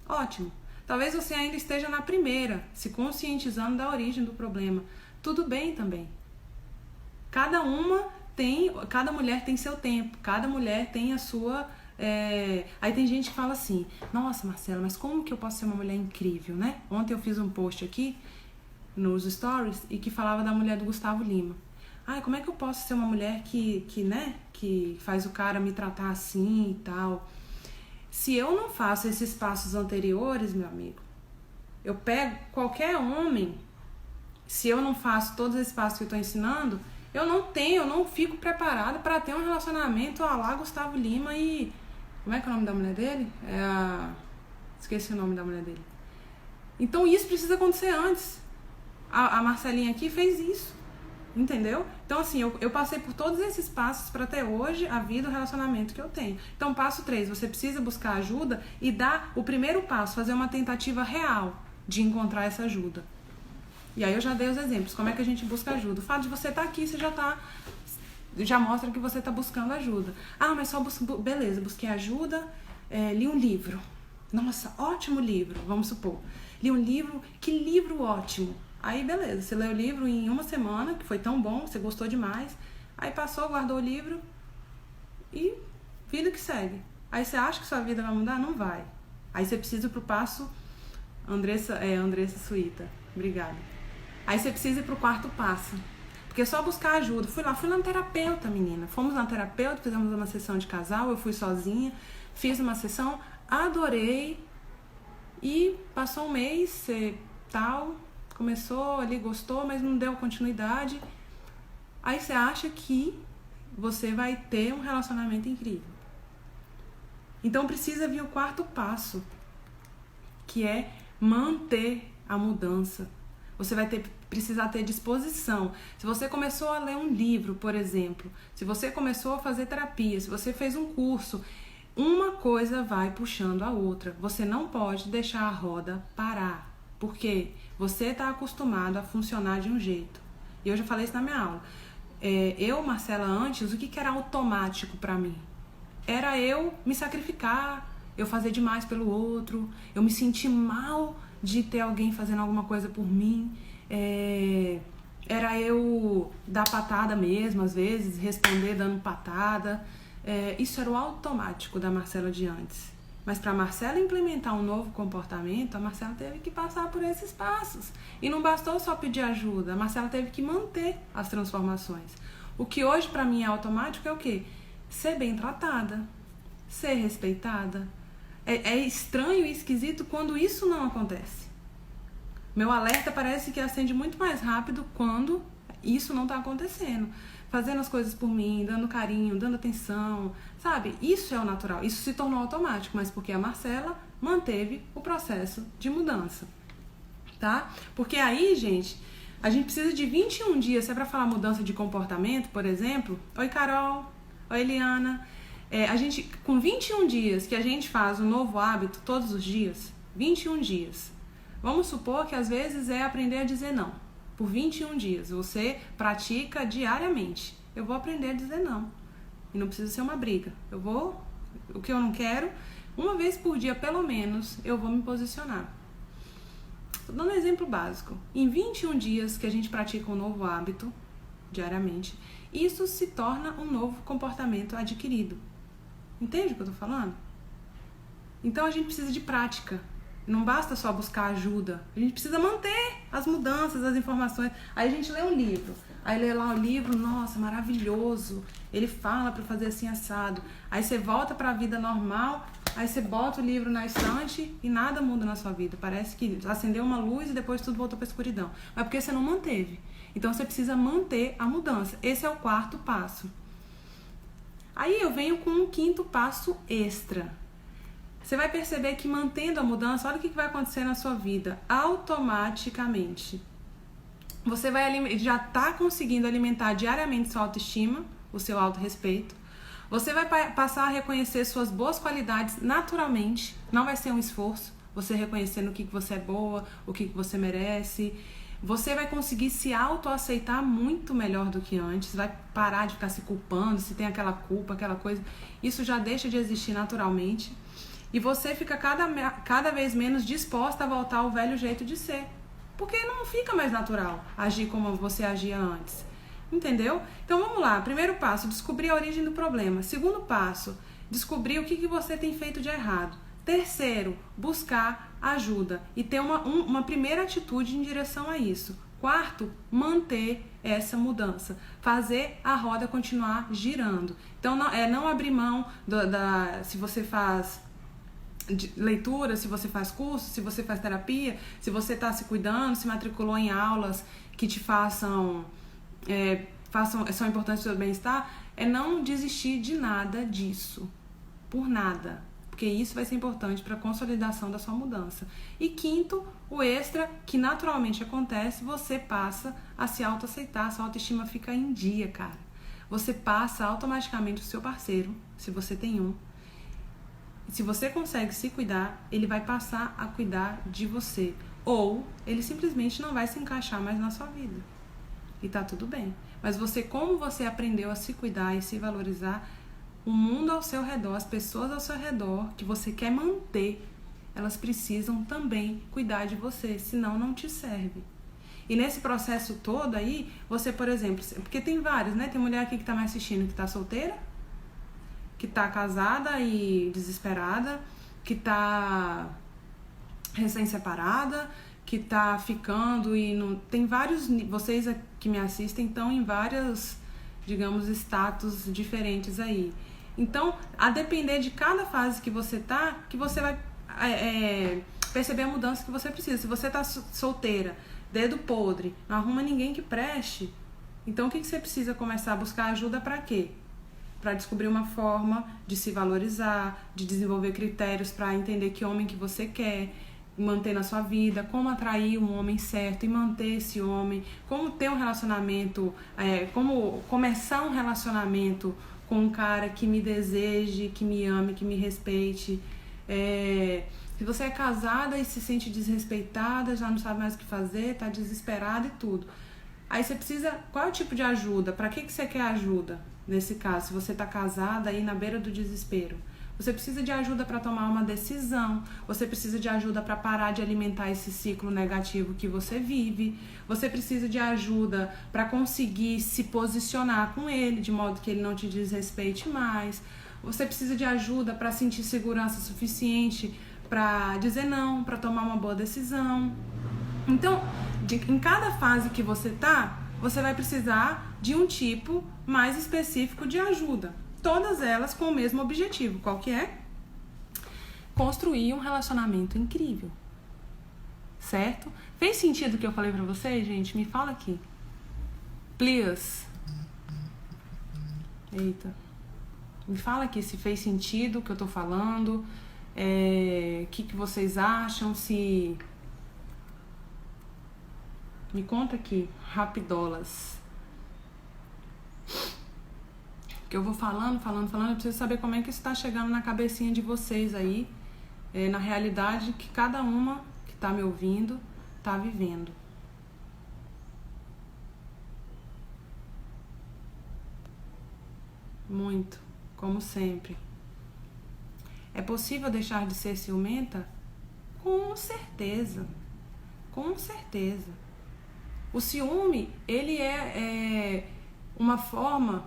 Ótimo. Talvez você ainda esteja na primeira, se conscientizando da origem do problema. Tudo bem também. Cada mulher tem seu tempo, cada mulher tem a sua... Aí tem gente que fala assim, nossa, Marcela, mas como que eu posso ser uma mulher incrível, né? Ontem eu fiz um post aqui nos stories e que falava da mulher do Gustavo Lima. Ai, como é que eu posso ser uma mulher que faz o cara me tratar assim e tal? Se eu não faço esses passos anteriores, meu amigo, eu pego qualquer homem, se eu não faço todos esses passos que eu estou ensinando, eu não fico preparada para ter um relacionamento à lá Gustavo Lima e... Como é que é o nome da mulher dele? Esqueci o nome da mulher dele. Então isso precisa acontecer antes. A Marcelinha aqui fez isso, entendeu? Então assim, eu passei por todos esses passos para ter hoje a vida, o relacionamento que eu tenho. Então passo 3, você precisa buscar ajuda e dar o primeiro passo, fazer uma tentativa real de encontrar essa ajuda. E aí eu já dei os exemplos, como é que a gente busca ajuda. O fato de você estar aqui, você já mostra que você está buscando ajuda. Ah, mas só beleza, busquei ajuda, li um livro. Nossa, ótimo livro, vamos supor. Li um livro, que livro ótimo. Aí beleza, você leu o livro em uma semana, que foi tão bom, você gostou demais. Aí passou, guardou o livro e vida que segue. Aí você acha que sua vida vai mudar? Não vai. Aí você precisa ir pro passo... Andressa Suíta, obrigada. Aí você precisa ir pro 4º passo. Porque é só buscar ajuda. Fui na terapeuta, menina. Fomos na terapeuta, fizemos uma sessão de casal, eu fui sozinha, fiz uma sessão, adorei. E passou um mês, começou ali, gostou, mas não deu continuidade. Aí você acha que você vai ter um relacionamento incrível. Então precisa vir o 4º passo, que é manter a mudança. Você vai precisar ter disposição. Se você começou a ler um livro, por exemplo, se você começou a fazer terapia, se você fez um curso, uma coisa vai puxando a outra. Você não pode deixar a roda parar, porque você está acostumado a funcionar de um jeito. E eu já falei isso na minha aula. Eu, Marcela, antes, o que era automático para mim? Era eu me sacrificar, eu fazer demais pelo outro, eu me sentir mal de ter alguém fazendo alguma coisa por mim, era eu dar patada mesmo, às vezes, responder dando patada. Isso era o automático da Marcela de antes. Mas para a Marcela implementar um novo comportamento, a Marcela teve que passar por esses passos. E não bastou só pedir ajuda, a Marcela teve que manter as transformações. O que hoje para mim é automático é o quê? Ser bem tratada, ser respeitada. É estranho e esquisito quando isso não acontece. Meu alerta parece que acende muito mais rápido quando isso não está acontecendo. Fazendo as coisas por mim, dando carinho, dando atenção, sabe? Isso é o natural. Isso se tornou automático, mas porque a Marcela manteve o processo de mudança, tá? Porque aí, gente, a gente precisa de 21 dias. Se é para falar mudança de comportamento, por exemplo. Oi, Carol. Oi, Eliana. Com 21 dias que a gente faz um novo hábito todos os dias, 21 dias, vamos supor que às vezes é aprender a dizer não. Por 21 dias, você pratica diariamente. Eu vou aprender a dizer não. E não precisa ser uma briga. O que eu não quero, uma vez por dia pelo menos, eu vou me posicionar. Estou dando um exemplo básico. Em 21 dias que a gente pratica um novo hábito, diariamente, isso se torna um novo comportamento adquirido. Entende o que eu tô falando? Então a gente precisa de prática. Não basta só buscar ajuda. A gente precisa manter as mudanças, as informações. Aí a gente lê um livro. Aí lê lá o livro, nossa, maravilhoso. Ele fala pra fazer assim assado. Aí você volta pra vida normal, aí você bota o livro na estante e nada muda na sua vida. Parece que acendeu uma luz e depois tudo voltou pra escuridão. Mas porque você não manteve. Então você precisa manter a mudança. Esse é o 4º passo. Aí eu venho com um 5º passo extra. Você vai perceber que mantendo a mudança, olha o que vai acontecer na sua vida automaticamente. você já está conseguindo alimentar diariamente sua autoestima, o seu autorrespeito. Você vai passar a reconhecer suas boas qualidades naturalmente, não vai ser um esforço, você reconhecendo o que você é boa, o que você merece. Você vai conseguir se autoaceitar muito melhor do que antes, vai parar de ficar se culpando, se tem aquela culpa, aquela coisa. Isso já deixa de existir naturalmente. E você fica cada vez menos disposta a voltar ao velho jeito de ser. Porque não fica mais natural agir como você agia antes. Entendeu? Então vamos lá. Primeiro passo, descobrir a origem do problema. Segundo passo, descobrir o que você tem feito de errado. Terceiro, buscar ajuda e ter uma primeira atitude em direção a isso. Quarto, manter essa mudança. Fazer a roda continuar girando. Então não abrir mão se você faz leitura, se você faz curso, se você faz terapia, se você está se cuidando, se matriculou em aulas que te são importantes para o seu bem-estar, é não desistir de nada disso, por nada, porque isso vai ser importante para a consolidação da sua mudança. E quinto, o extra, que naturalmente acontece, você passa a se autoaceitar, sua autoestima fica em dia, cara. Você passa automaticamente o seu parceiro, se você tem um. Se você consegue se cuidar, ele vai passar a cuidar de você. Ou ele simplesmente não vai se encaixar mais na sua vida. E tá tudo bem. Mas como você aprendeu a se cuidar e se valorizar, o mundo ao seu redor, as pessoas ao seu redor que você quer manter, elas precisam também cuidar de você, senão não te serve. E nesse processo todo aí, você, por exemplo, porque tem vários, né? Tem mulher aqui que tá me assistindo que tá solteira, que tá casada e desesperada, que tá recém-separada, que tá ficando e não... Tem vários... Vocês que me assistem estão em vários, digamos, status diferentes aí. Então, a depender de cada fase que você tá, que você vai perceber a mudança que você precisa. Se você tá solteira, dedo podre, não arruma ninguém que preste, então o que você precisa começar a buscar ajuda para quê? Para descobrir uma forma de se valorizar, de desenvolver critérios para entender que homem que você quer manter na sua vida, como atrair um homem certo e manter esse homem, como ter um relacionamento, como começar um relacionamento com um cara que me deseje, que me ame, que me respeite. Se você é casada e se sente desrespeitada, já não sabe mais o que fazer, tá desesperada e tudo. Aí você precisa... Qual é o tipo de ajuda? Para que você quer ajuda? Nesse caso, se você está casada aí na beira do desespero, você precisa de ajuda para tomar uma decisão, você precisa de ajuda para parar de alimentar esse ciclo negativo que você vive, você precisa de ajuda para conseguir se posicionar com ele, de modo que ele não te desrespeite mais, você precisa de ajuda para sentir segurança suficiente para dizer não, para tomar uma boa decisão. Então, em cada fase que você tá, você vai precisar de um tipo mais específico de ajuda. Todas elas com o mesmo objetivo. Qual que é? Construir um relacionamento incrível. Certo? Fez sentido o que eu falei pra vocês, gente? Me fala aqui. Please. Eita. Me fala aqui se fez sentido o que eu tô falando. O que vocês acham? Me conta aqui, rapidolas. Que eu vou falando, eu preciso saber como é que isso tá chegando na cabecinha de vocês aí, na realidade que cada uma que tá me ouvindo tá vivendo. Muito, como sempre. É possível deixar de ser ciumenta? Com certeza. Com certeza. O ciúme, ele é uma forma...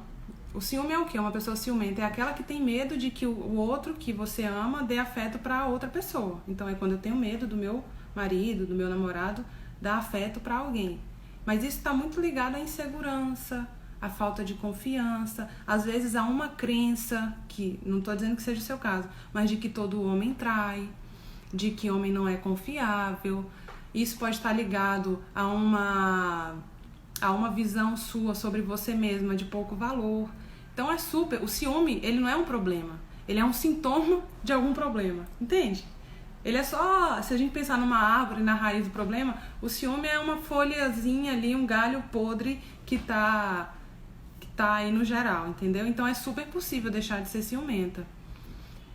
O ciúme é o quê? Uma pessoa ciumenta é aquela que tem medo de que o outro que você ama dê afeto para outra pessoa. Então é quando eu tenho medo do meu marido, do meu namorado, dar afeto para alguém. Mas isso está muito ligado à insegurança, à falta de confiança, às vezes a uma crença, que não estou dizendo que seja o seu caso, mas de que todo homem trai, de que homem não é confiável. Isso pode estar ligado a uma visão sua sobre você mesma de pouco valor. Então o ciúme, ele não é um problema, ele é um sintoma de algum problema, entende? Ele é só, se a gente pensar numa árvore, na raiz do problema, o ciúme é uma folhazinha ali, um galho podre que tá aí no geral, entendeu? Então é super possível deixar de ser ciumenta.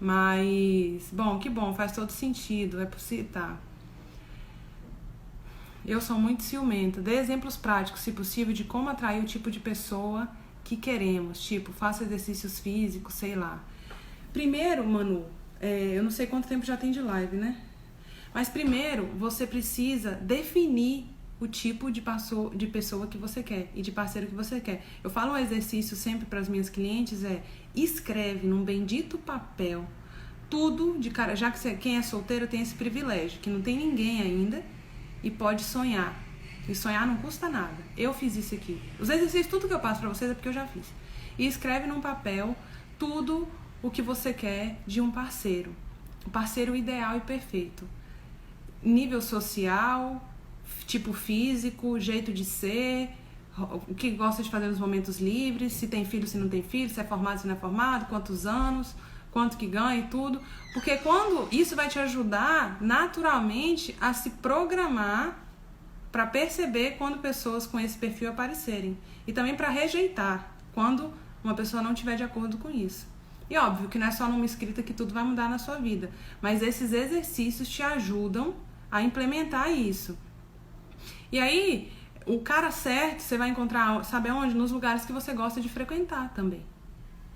Mas, bom, que bom, faz todo sentido, é possível, tá. Eu sou muito ciumenta. Dê exemplos práticos, se possível, de como atrair o tipo de pessoa que queremos. Tipo, faça exercícios físicos, sei lá. Primeiro, Manu, eu não sei quanto tempo já tem de live, né? Mas primeiro, você precisa definir o tipo de pessoa que você quer e de parceiro que você quer. Eu falo um exercício sempre para as minhas clientes, escreve num bendito papel tudo de cara, já que quem é solteiro tem esse privilégio, que não tem ninguém ainda e pode sonhar. E sonhar não custa nada. Eu fiz isso aqui. Os exercícios, tudo que eu passo pra vocês é porque eu já fiz. E escreve num papel tudo o que você quer de um parceiro. O parceiro ideal e perfeito. Nível social, tipo físico, jeito de ser, o que gosta de fazer nos momentos livres, se tem filho, se não tem filho, se é formado, se não é formado, quantos anos, quanto que ganha e tudo. Porque quando isso vai te ajudar naturalmente a se programar para perceber quando pessoas com esse perfil aparecerem. E também para rejeitar quando uma pessoa não estiver de acordo com isso. E óbvio que não é só numa escrita que tudo vai mudar na sua vida. Mas esses exercícios te ajudam a implementar isso. E aí, o cara certo você vai encontrar, sabe aonde? Nos lugares que você gosta de frequentar também,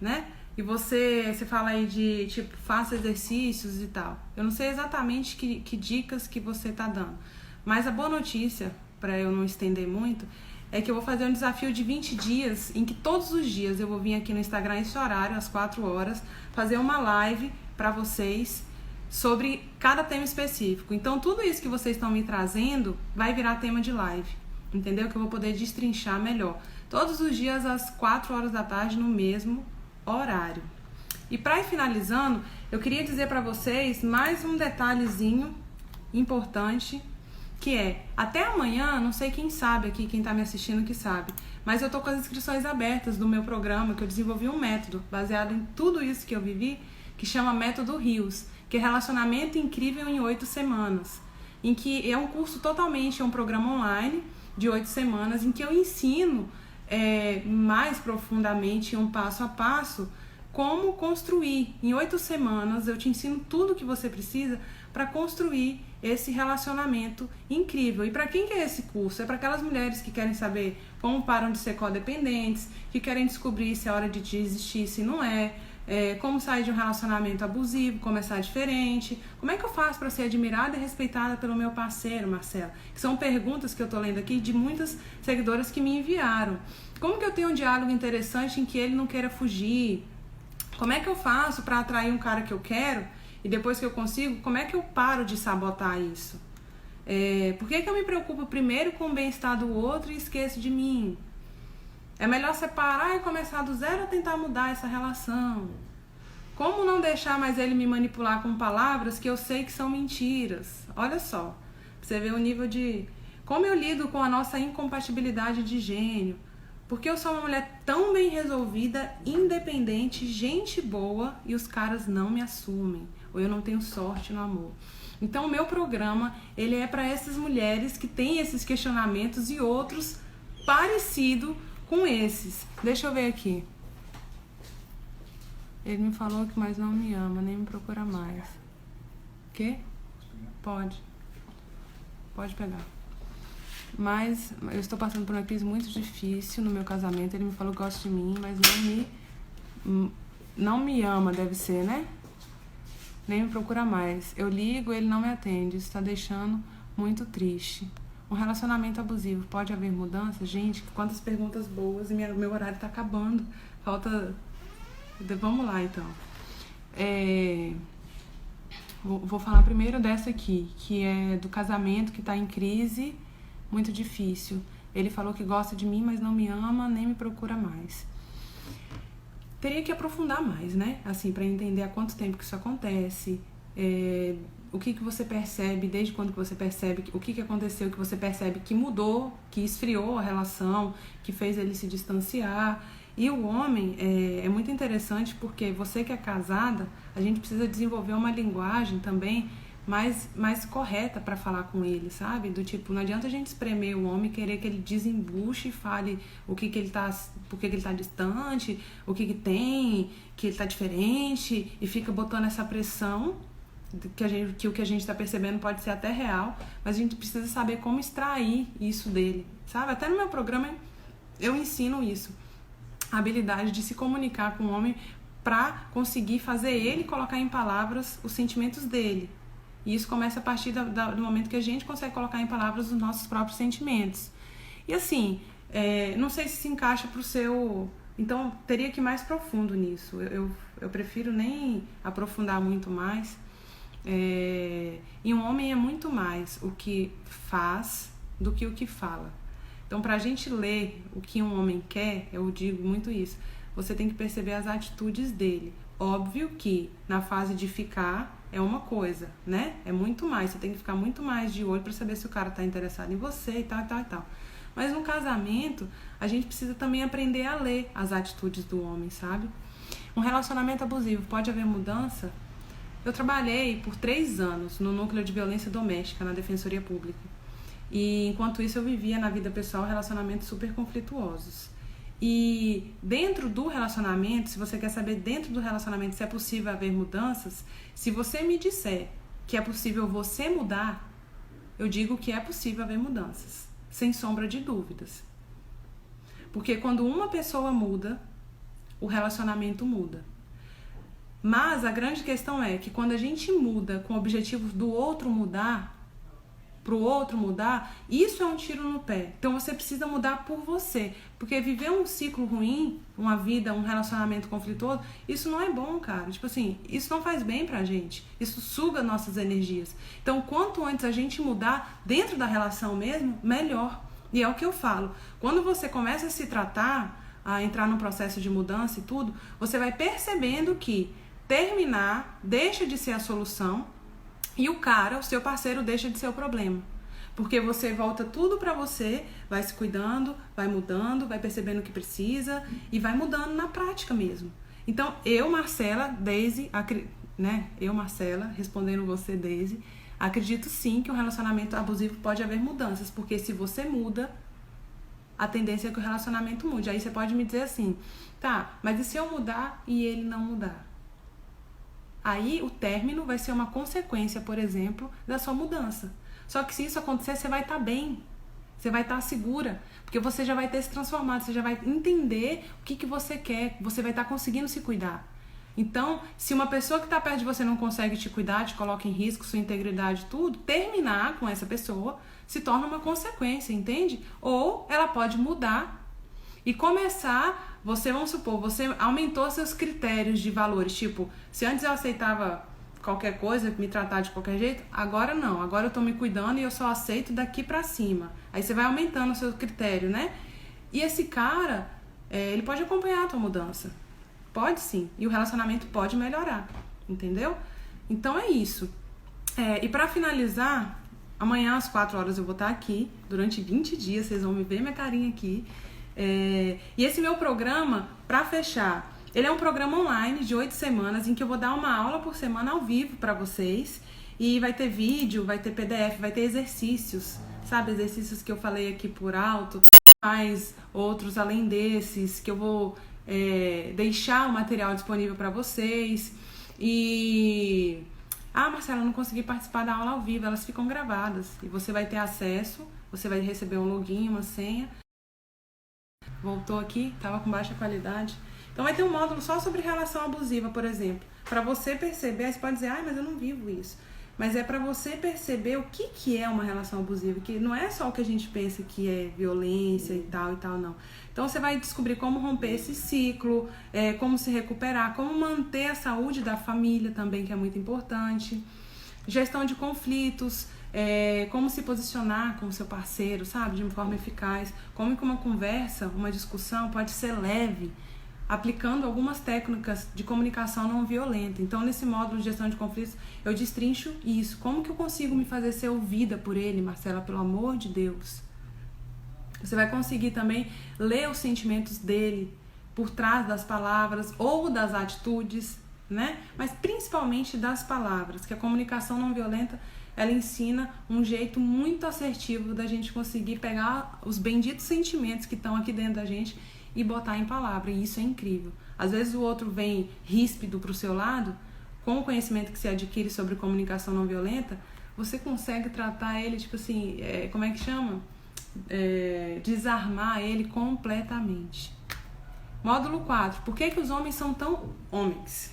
né? E você fala aí de, tipo, faça exercícios e tal. Eu não sei exatamente que dicas que você tá dando. Mas a boa notícia, para eu não estender muito, é que eu vou fazer um desafio de 20 dias, em que todos os dias eu vou vir aqui no Instagram, esse horário, às 4 horas, fazer uma live para vocês sobre cada tema específico. Então, tudo isso que vocês estão me trazendo vai virar tema de live, entendeu? Que eu vou poder destrinchar melhor. Todos os dias, às 4 horas da tarde, no mesmo horário. E para ir finalizando, eu queria dizer para vocês mais um detalhezinho importante, que é, até amanhã, não sei quem sabe aqui, quem tá me assistindo que sabe, mas eu tô com as inscrições abertas do meu programa, que eu desenvolvi um método baseado em tudo isso que eu vivi, que chama Método Rios, que é Relacionamento Incrível em 8 Semanas, em que é um curso totalmente, é um programa online de 8 semanas, em que eu ensino mais profundamente, um passo a passo, como construir. Em 8 semanas eu te ensino tudo o que você precisa para construir esse relacionamento incrível. E para quem que é esse curso? É para aquelas mulheres que querem saber como param de ser codependentes, que querem descobrir se é hora de desistir, se não como sair de um relacionamento abusivo, começar diferente, como é que eu faço para ser admirada e respeitada pelo meu parceiro, Marcela? Que são perguntas que eu tô lendo aqui de muitas seguidoras que me enviaram. Como que eu tenho um diálogo interessante em que ele não queira fugir? Como é que eu faço para atrair um cara que eu quero e depois que eu consigo, como é que eu paro de sabotar isso? Por que eu me preocupo primeiro com o bem-estar do outro e esqueço de mim? É melhor separar e começar do zero ou tentar mudar essa relação? Como não deixar mais ele me manipular com palavras que eu sei que são mentiras? Olha só, pra você ver o nível de... Como eu lido com a nossa incompatibilidade de gênio? Porque eu sou uma mulher tão bem resolvida, independente, gente boa, e os caras não me assumem. Ou eu não tenho sorte no amor. Então o meu programa, ele é para essas mulheres que têm esses questionamentos e outros parecidos com esses. Deixa eu ver aqui. Ele me falou que mais não me ama, nem me procura mais. Quê? Pode. Pode pegar. Mas eu estou passando por uma crise muito difícil no meu casamento. Ele me falou que gosta de mim, mas não me ama, deve ser, né? Nem me procura mais. Eu ligo, ele não me atende. Isso está deixando muito triste. Um relacionamento abusivo, pode haver mudança? Gente, quantas perguntas boas e meu horário está acabando. Falta... Vamos lá, então. Vou falar primeiro dessa aqui, que é do casamento que está em crise, muito difícil. Ele falou que gosta de mim, mas não me ama, nem me procura mais. Teria que aprofundar mais, né? Assim, para entender há quanto tempo que isso acontece, o que você percebe, desde quando que você percebe, o que aconteceu que você percebe que mudou, que esfriou a relação, que fez ele se distanciar. E o homem é muito interessante porque você que é casada, a gente precisa desenvolver uma linguagem também mais correta para falar com ele, sabe? Do tipo, não adianta a gente espremer o homem e querer que ele desembuche e fale o que ele tá, por que ele tá distante, o que tem, que ele tá diferente, e fica botando essa pressão que o que a gente tá percebendo pode ser até real, mas a gente precisa saber como extrair isso dele, sabe? Até no meu programa eu ensino isso, a habilidade de se comunicar com o homem para conseguir fazer ele colocar em palavras os sentimentos dele. E isso começa a partir do momento que a gente consegue colocar em palavras os nossos próprios sentimentos. E assim, não sei se encaixa pro seu... Então, teria que ir mais profundo nisso. Eu prefiro nem aprofundar muito mais. E um homem é muito mais o que faz do que o que fala. Então, pra gente ler o que um homem quer, eu digo muito isso, você tem que perceber as atitudes dele. Óbvio que na fase de ficar é uma coisa, né? É muito mais, você tem que ficar muito mais de olho para saber se o cara tá interessado em você e tal, e tal, e tal. Mas no casamento, a gente precisa também aprender a ler as atitudes do homem, sabe? Um relacionamento abusivo, pode haver mudança? Eu trabalhei por 3 anos no núcleo de violência doméstica na Defensoria Pública. E enquanto isso eu vivia na vida pessoal relacionamentos super conflituosos. E dentro do relacionamento, se você quer saber dentro do relacionamento se é possível haver mudanças, se você me disser que é possível você mudar, eu digo que é possível haver mudanças, sem sombra de dúvidas. Porque quando uma pessoa muda, o relacionamento muda. Mas a grande questão é que quando a gente muda com o objetivo do outro mudar, pro outro mudar, isso é um tiro no pé. Então você precisa mudar por você, porque viver um ciclo ruim, uma vida, um relacionamento conflituoso, isso não é bom, cara. Tipo assim, isso não faz bem pra gente, isso suga nossas energias. Então quanto antes a gente mudar dentro da relação mesmo, melhor. E é o que eu falo, quando você começa a se tratar, a entrar num processo de mudança e tudo, você vai percebendo que terminar deixa de ser a solução e o cara, o seu parceiro, deixa de ser o problema. Porque você volta tudo pra você, vai se cuidando, vai mudando, vai percebendo o que precisa e vai mudando na prática mesmo. Então, eu, Marcela, Daisy, eu, Marcela, respondendo você, Daisy, acredito sim que um relacionamento abusivo pode haver mudanças, porque se você muda, a tendência é que o relacionamento mude. Aí você pode me dizer assim, tá, mas e se eu mudar e ele não mudar? Aí o término vai ser uma consequência, por exemplo, da sua mudança. Só que se isso acontecer, você vai estar bem. Você vai estar segura. Porque você já vai ter se transformado. Você já vai entender o que você quer. Você vai estar conseguindo se cuidar. Então, se uma pessoa que está perto de você não consegue te cuidar, te coloca em risco, sua integridade, tudo, terminar com essa pessoa se torna uma consequência, entende? Ou ela pode mudar e começar... vamos supor, você aumentou seus critérios de valores, tipo, se antes eu aceitava qualquer coisa, me tratar de qualquer jeito, agora não, agora eu tô me cuidando e eu só aceito daqui pra cima. Aí você vai aumentando o seu critério, né? E esse cara, ele pode acompanhar a tua mudança, pode sim, e o relacionamento pode melhorar, entendeu? Então é isso. E pra finalizar, amanhã às 4 horas eu vou estar aqui, durante 20 dias, vocês vão me ver minha carinha aqui. E esse meu programa, pra fechar, ele é um programa online de 8 semanas em que eu vou dar uma aula por semana ao vivo pra vocês. E vai ter vídeo, vai ter PDF, vai ter exercícios, sabe? Exercícios que eu falei aqui por alto, mais outros além desses, que eu vou deixar o material disponível pra vocês. E... Marcela, eu não consegui participar da aula ao vivo, elas ficam gravadas. E você vai ter acesso, você vai receber um login, uma senha. Voltou aqui, tava com baixa qualidade. Então vai ter um módulo só sobre relação abusiva, por exemplo. Pra você perceber, aí você pode dizer, mas eu não vivo isso. Mas é pra você perceber o que é uma relação abusiva, que não é só o que a gente pensa que é violência e tal, não. Então você vai descobrir como romper esse ciclo, como se recuperar, como manter a saúde da família também, que é muito importante. Gestão de conflitos, como se posicionar com o seu parceiro, sabe, de uma forma eficaz, como que uma conversa, uma discussão pode ser leve, aplicando algumas técnicas de comunicação não violenta. Então, nesse módulo de gestão de conflitos, eu destrincho isso. Como que eu consigo me fazer ser ouvida por ele, Marcela, pelo amor de Deus? Você vai conseguir também ler os sentimentos dele por trás das palavras ou das atitudes, né? Mas principalmente das palavras, que a comunicação não violenta, ela ensina um jeito muito assertivo da gente conseguir pegar os benditos sentimentos que estão aqui dentro da gente e botar em palavra, e isso é incrível. Às vezes o outro vem ríspido pro seu lado, com o conhecimento que se adquire sobre comunicação não violenta, você consegue tratar ele, tipo assim, como é que chama? Desarmar ele completamente. Módulo 4. Por que os homens são tão homens?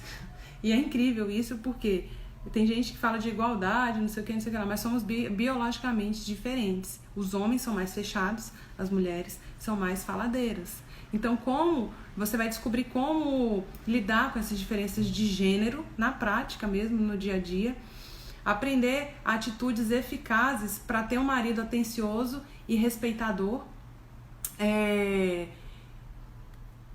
E é incrível isso porque tem gente que fala de igualdade, não sei o que, não sei o que lá, mas somos biologicamente diferentes. Os homens são mais fechados, as mulheres são mais faladeiras. Então, como você vai descobrir como lidar com essas diferenças de gênero, na prática mesmo, no dia a dia. Aprender atitudes eficazes para ter um marido atencioso e respeitador.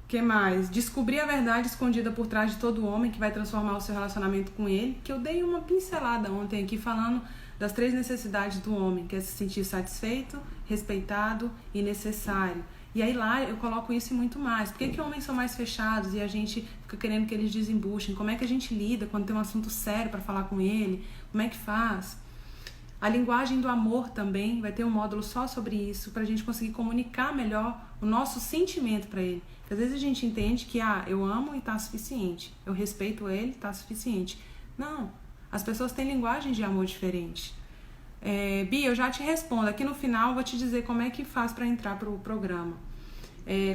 Que mais? Descobrir a verdade escondida por trás de todo homem que vai transformar o seu relacionamento com ele, que eu dei uma pincelada ontem aqui falando das 3 necessidades do homem, que é se sentir satisfeito, respeitado e necessário. E aí lá eu coloco isso e muito mais. Por que homens são mais fechados e a gente fica querendo que eles desembuchem? Como é que a gente lida quando tem um assunto sério para falar com ele? Como é que faz? A linguagem do amor também, vai ter um módulo só sobre isso, para a gente conseguir comunicar melhor o nosso sentimento para ele. Porque às vezes a gente entende que, eu amo e tá suficiente, eu respeito ele, tá suficiente. Não, as pessoas têm linguagem de amor diferente. Bia, eu já te respondo, aqui no final eu vou te dizer como é que faz para entrar pro programa.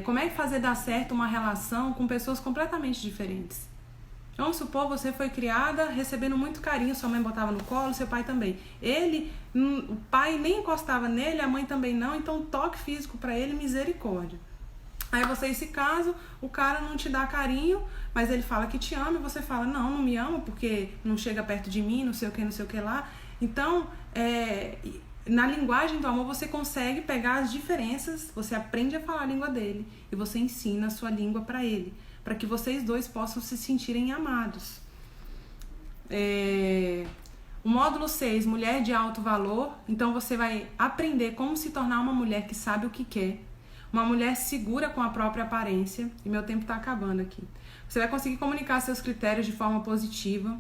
Como é que fazer dar certo uma relação com pessoas completamente diferentes? Vamos supor, você foi criada recebendo muito carinho, sua mãe botava no colo, seu pai também. O pai nem encostava nele, a mãe também não, então toque físico para ele, misericórdia. Aí vocês se casam, o cara não te dá carinho, mas ele fala que te ama e você fala, não me ama porque não chega perto de mim, não sei o que lá. Então, na linguagem do amor você consegue pegar as diferenças, você aprende a falar a língua dele e você ensina a sua língua para ele, para que vocês dois possam se sentirem amados. O módulo 6, mulher de alto valor. Então você vai aprender como se tornar uma mulher que sabe o que quer, uma mulher segura com a própria aparência, e meu tempo está acabando aqui. Você vai conseguir comunicar seus critérios de forma positiva.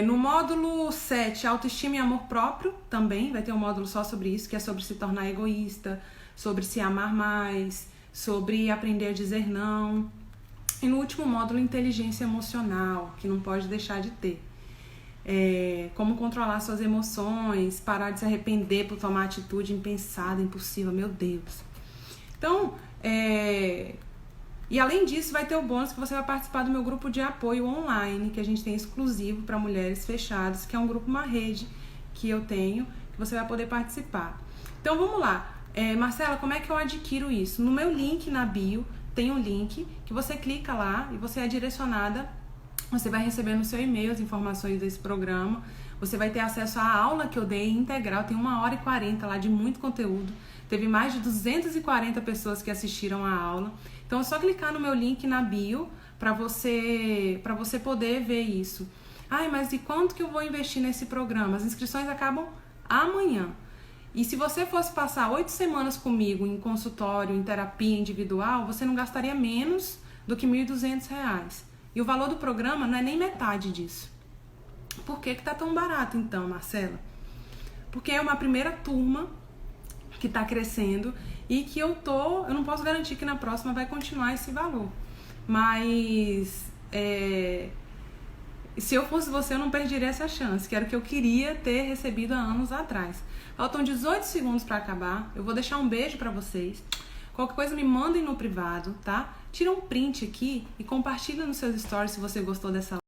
No módulo 7, autoestima e amor próprio, também vai ter um módulo só sobre isso, que é sobre se tornar egoísta, sobre se amar mais, sobre aprender a dizer não. E no último módulo, inteligência emocional, que não pode deixar de ter. Como controlar suas emoções, parar de se arrepender por tomar atitude impensada, impossível, meu Deus. Então, e além disso, vai ter o bônus que você vai participar do meu grupo de apoio online, que a gente tem exclusivo para mulheres fechadas, que é um grupo, uma rede que eu tenho, que você vai poder participar. Então, vamos lá. Marcela, como é que eu adquiro isso? No meu link na bio, tem um link que você clica lá e você é direcionada, você vai receber no seu e-mail as informações desse programa, você vai ter acesso à aula que eu dei integral, tem 1h40 lá de muito conteúdo, teve mais de 240 pessoas que assistiram a aula, então é só clicar no meu link na bio para você poder ver isso. Mas e quanto que eu vou investir nesse programa? As inscrições acabam amanhã. E se você fosse passar 8 semanas comigo em consultório, em terapia individual, você não gastaria menos do que R$ 1.200. E o valor do programa não é nem metade disso. Por que tá tão barato então, Marcela? Porque é uma primeira turma que tá crescendo e que eu não posso garantir que na próxima vai continuar esse valor. Mas se eu fosse você, eu não perderia essa chance, que era o que eu queria ter recebido há anos atrás. Faltam 18 segundos para acabar. Eu vou deixar um beijo para vocês. Qualquer coisa me mandem no privado, tá? Tira um print aqui e compartilha nos seus stories se você gostou dessa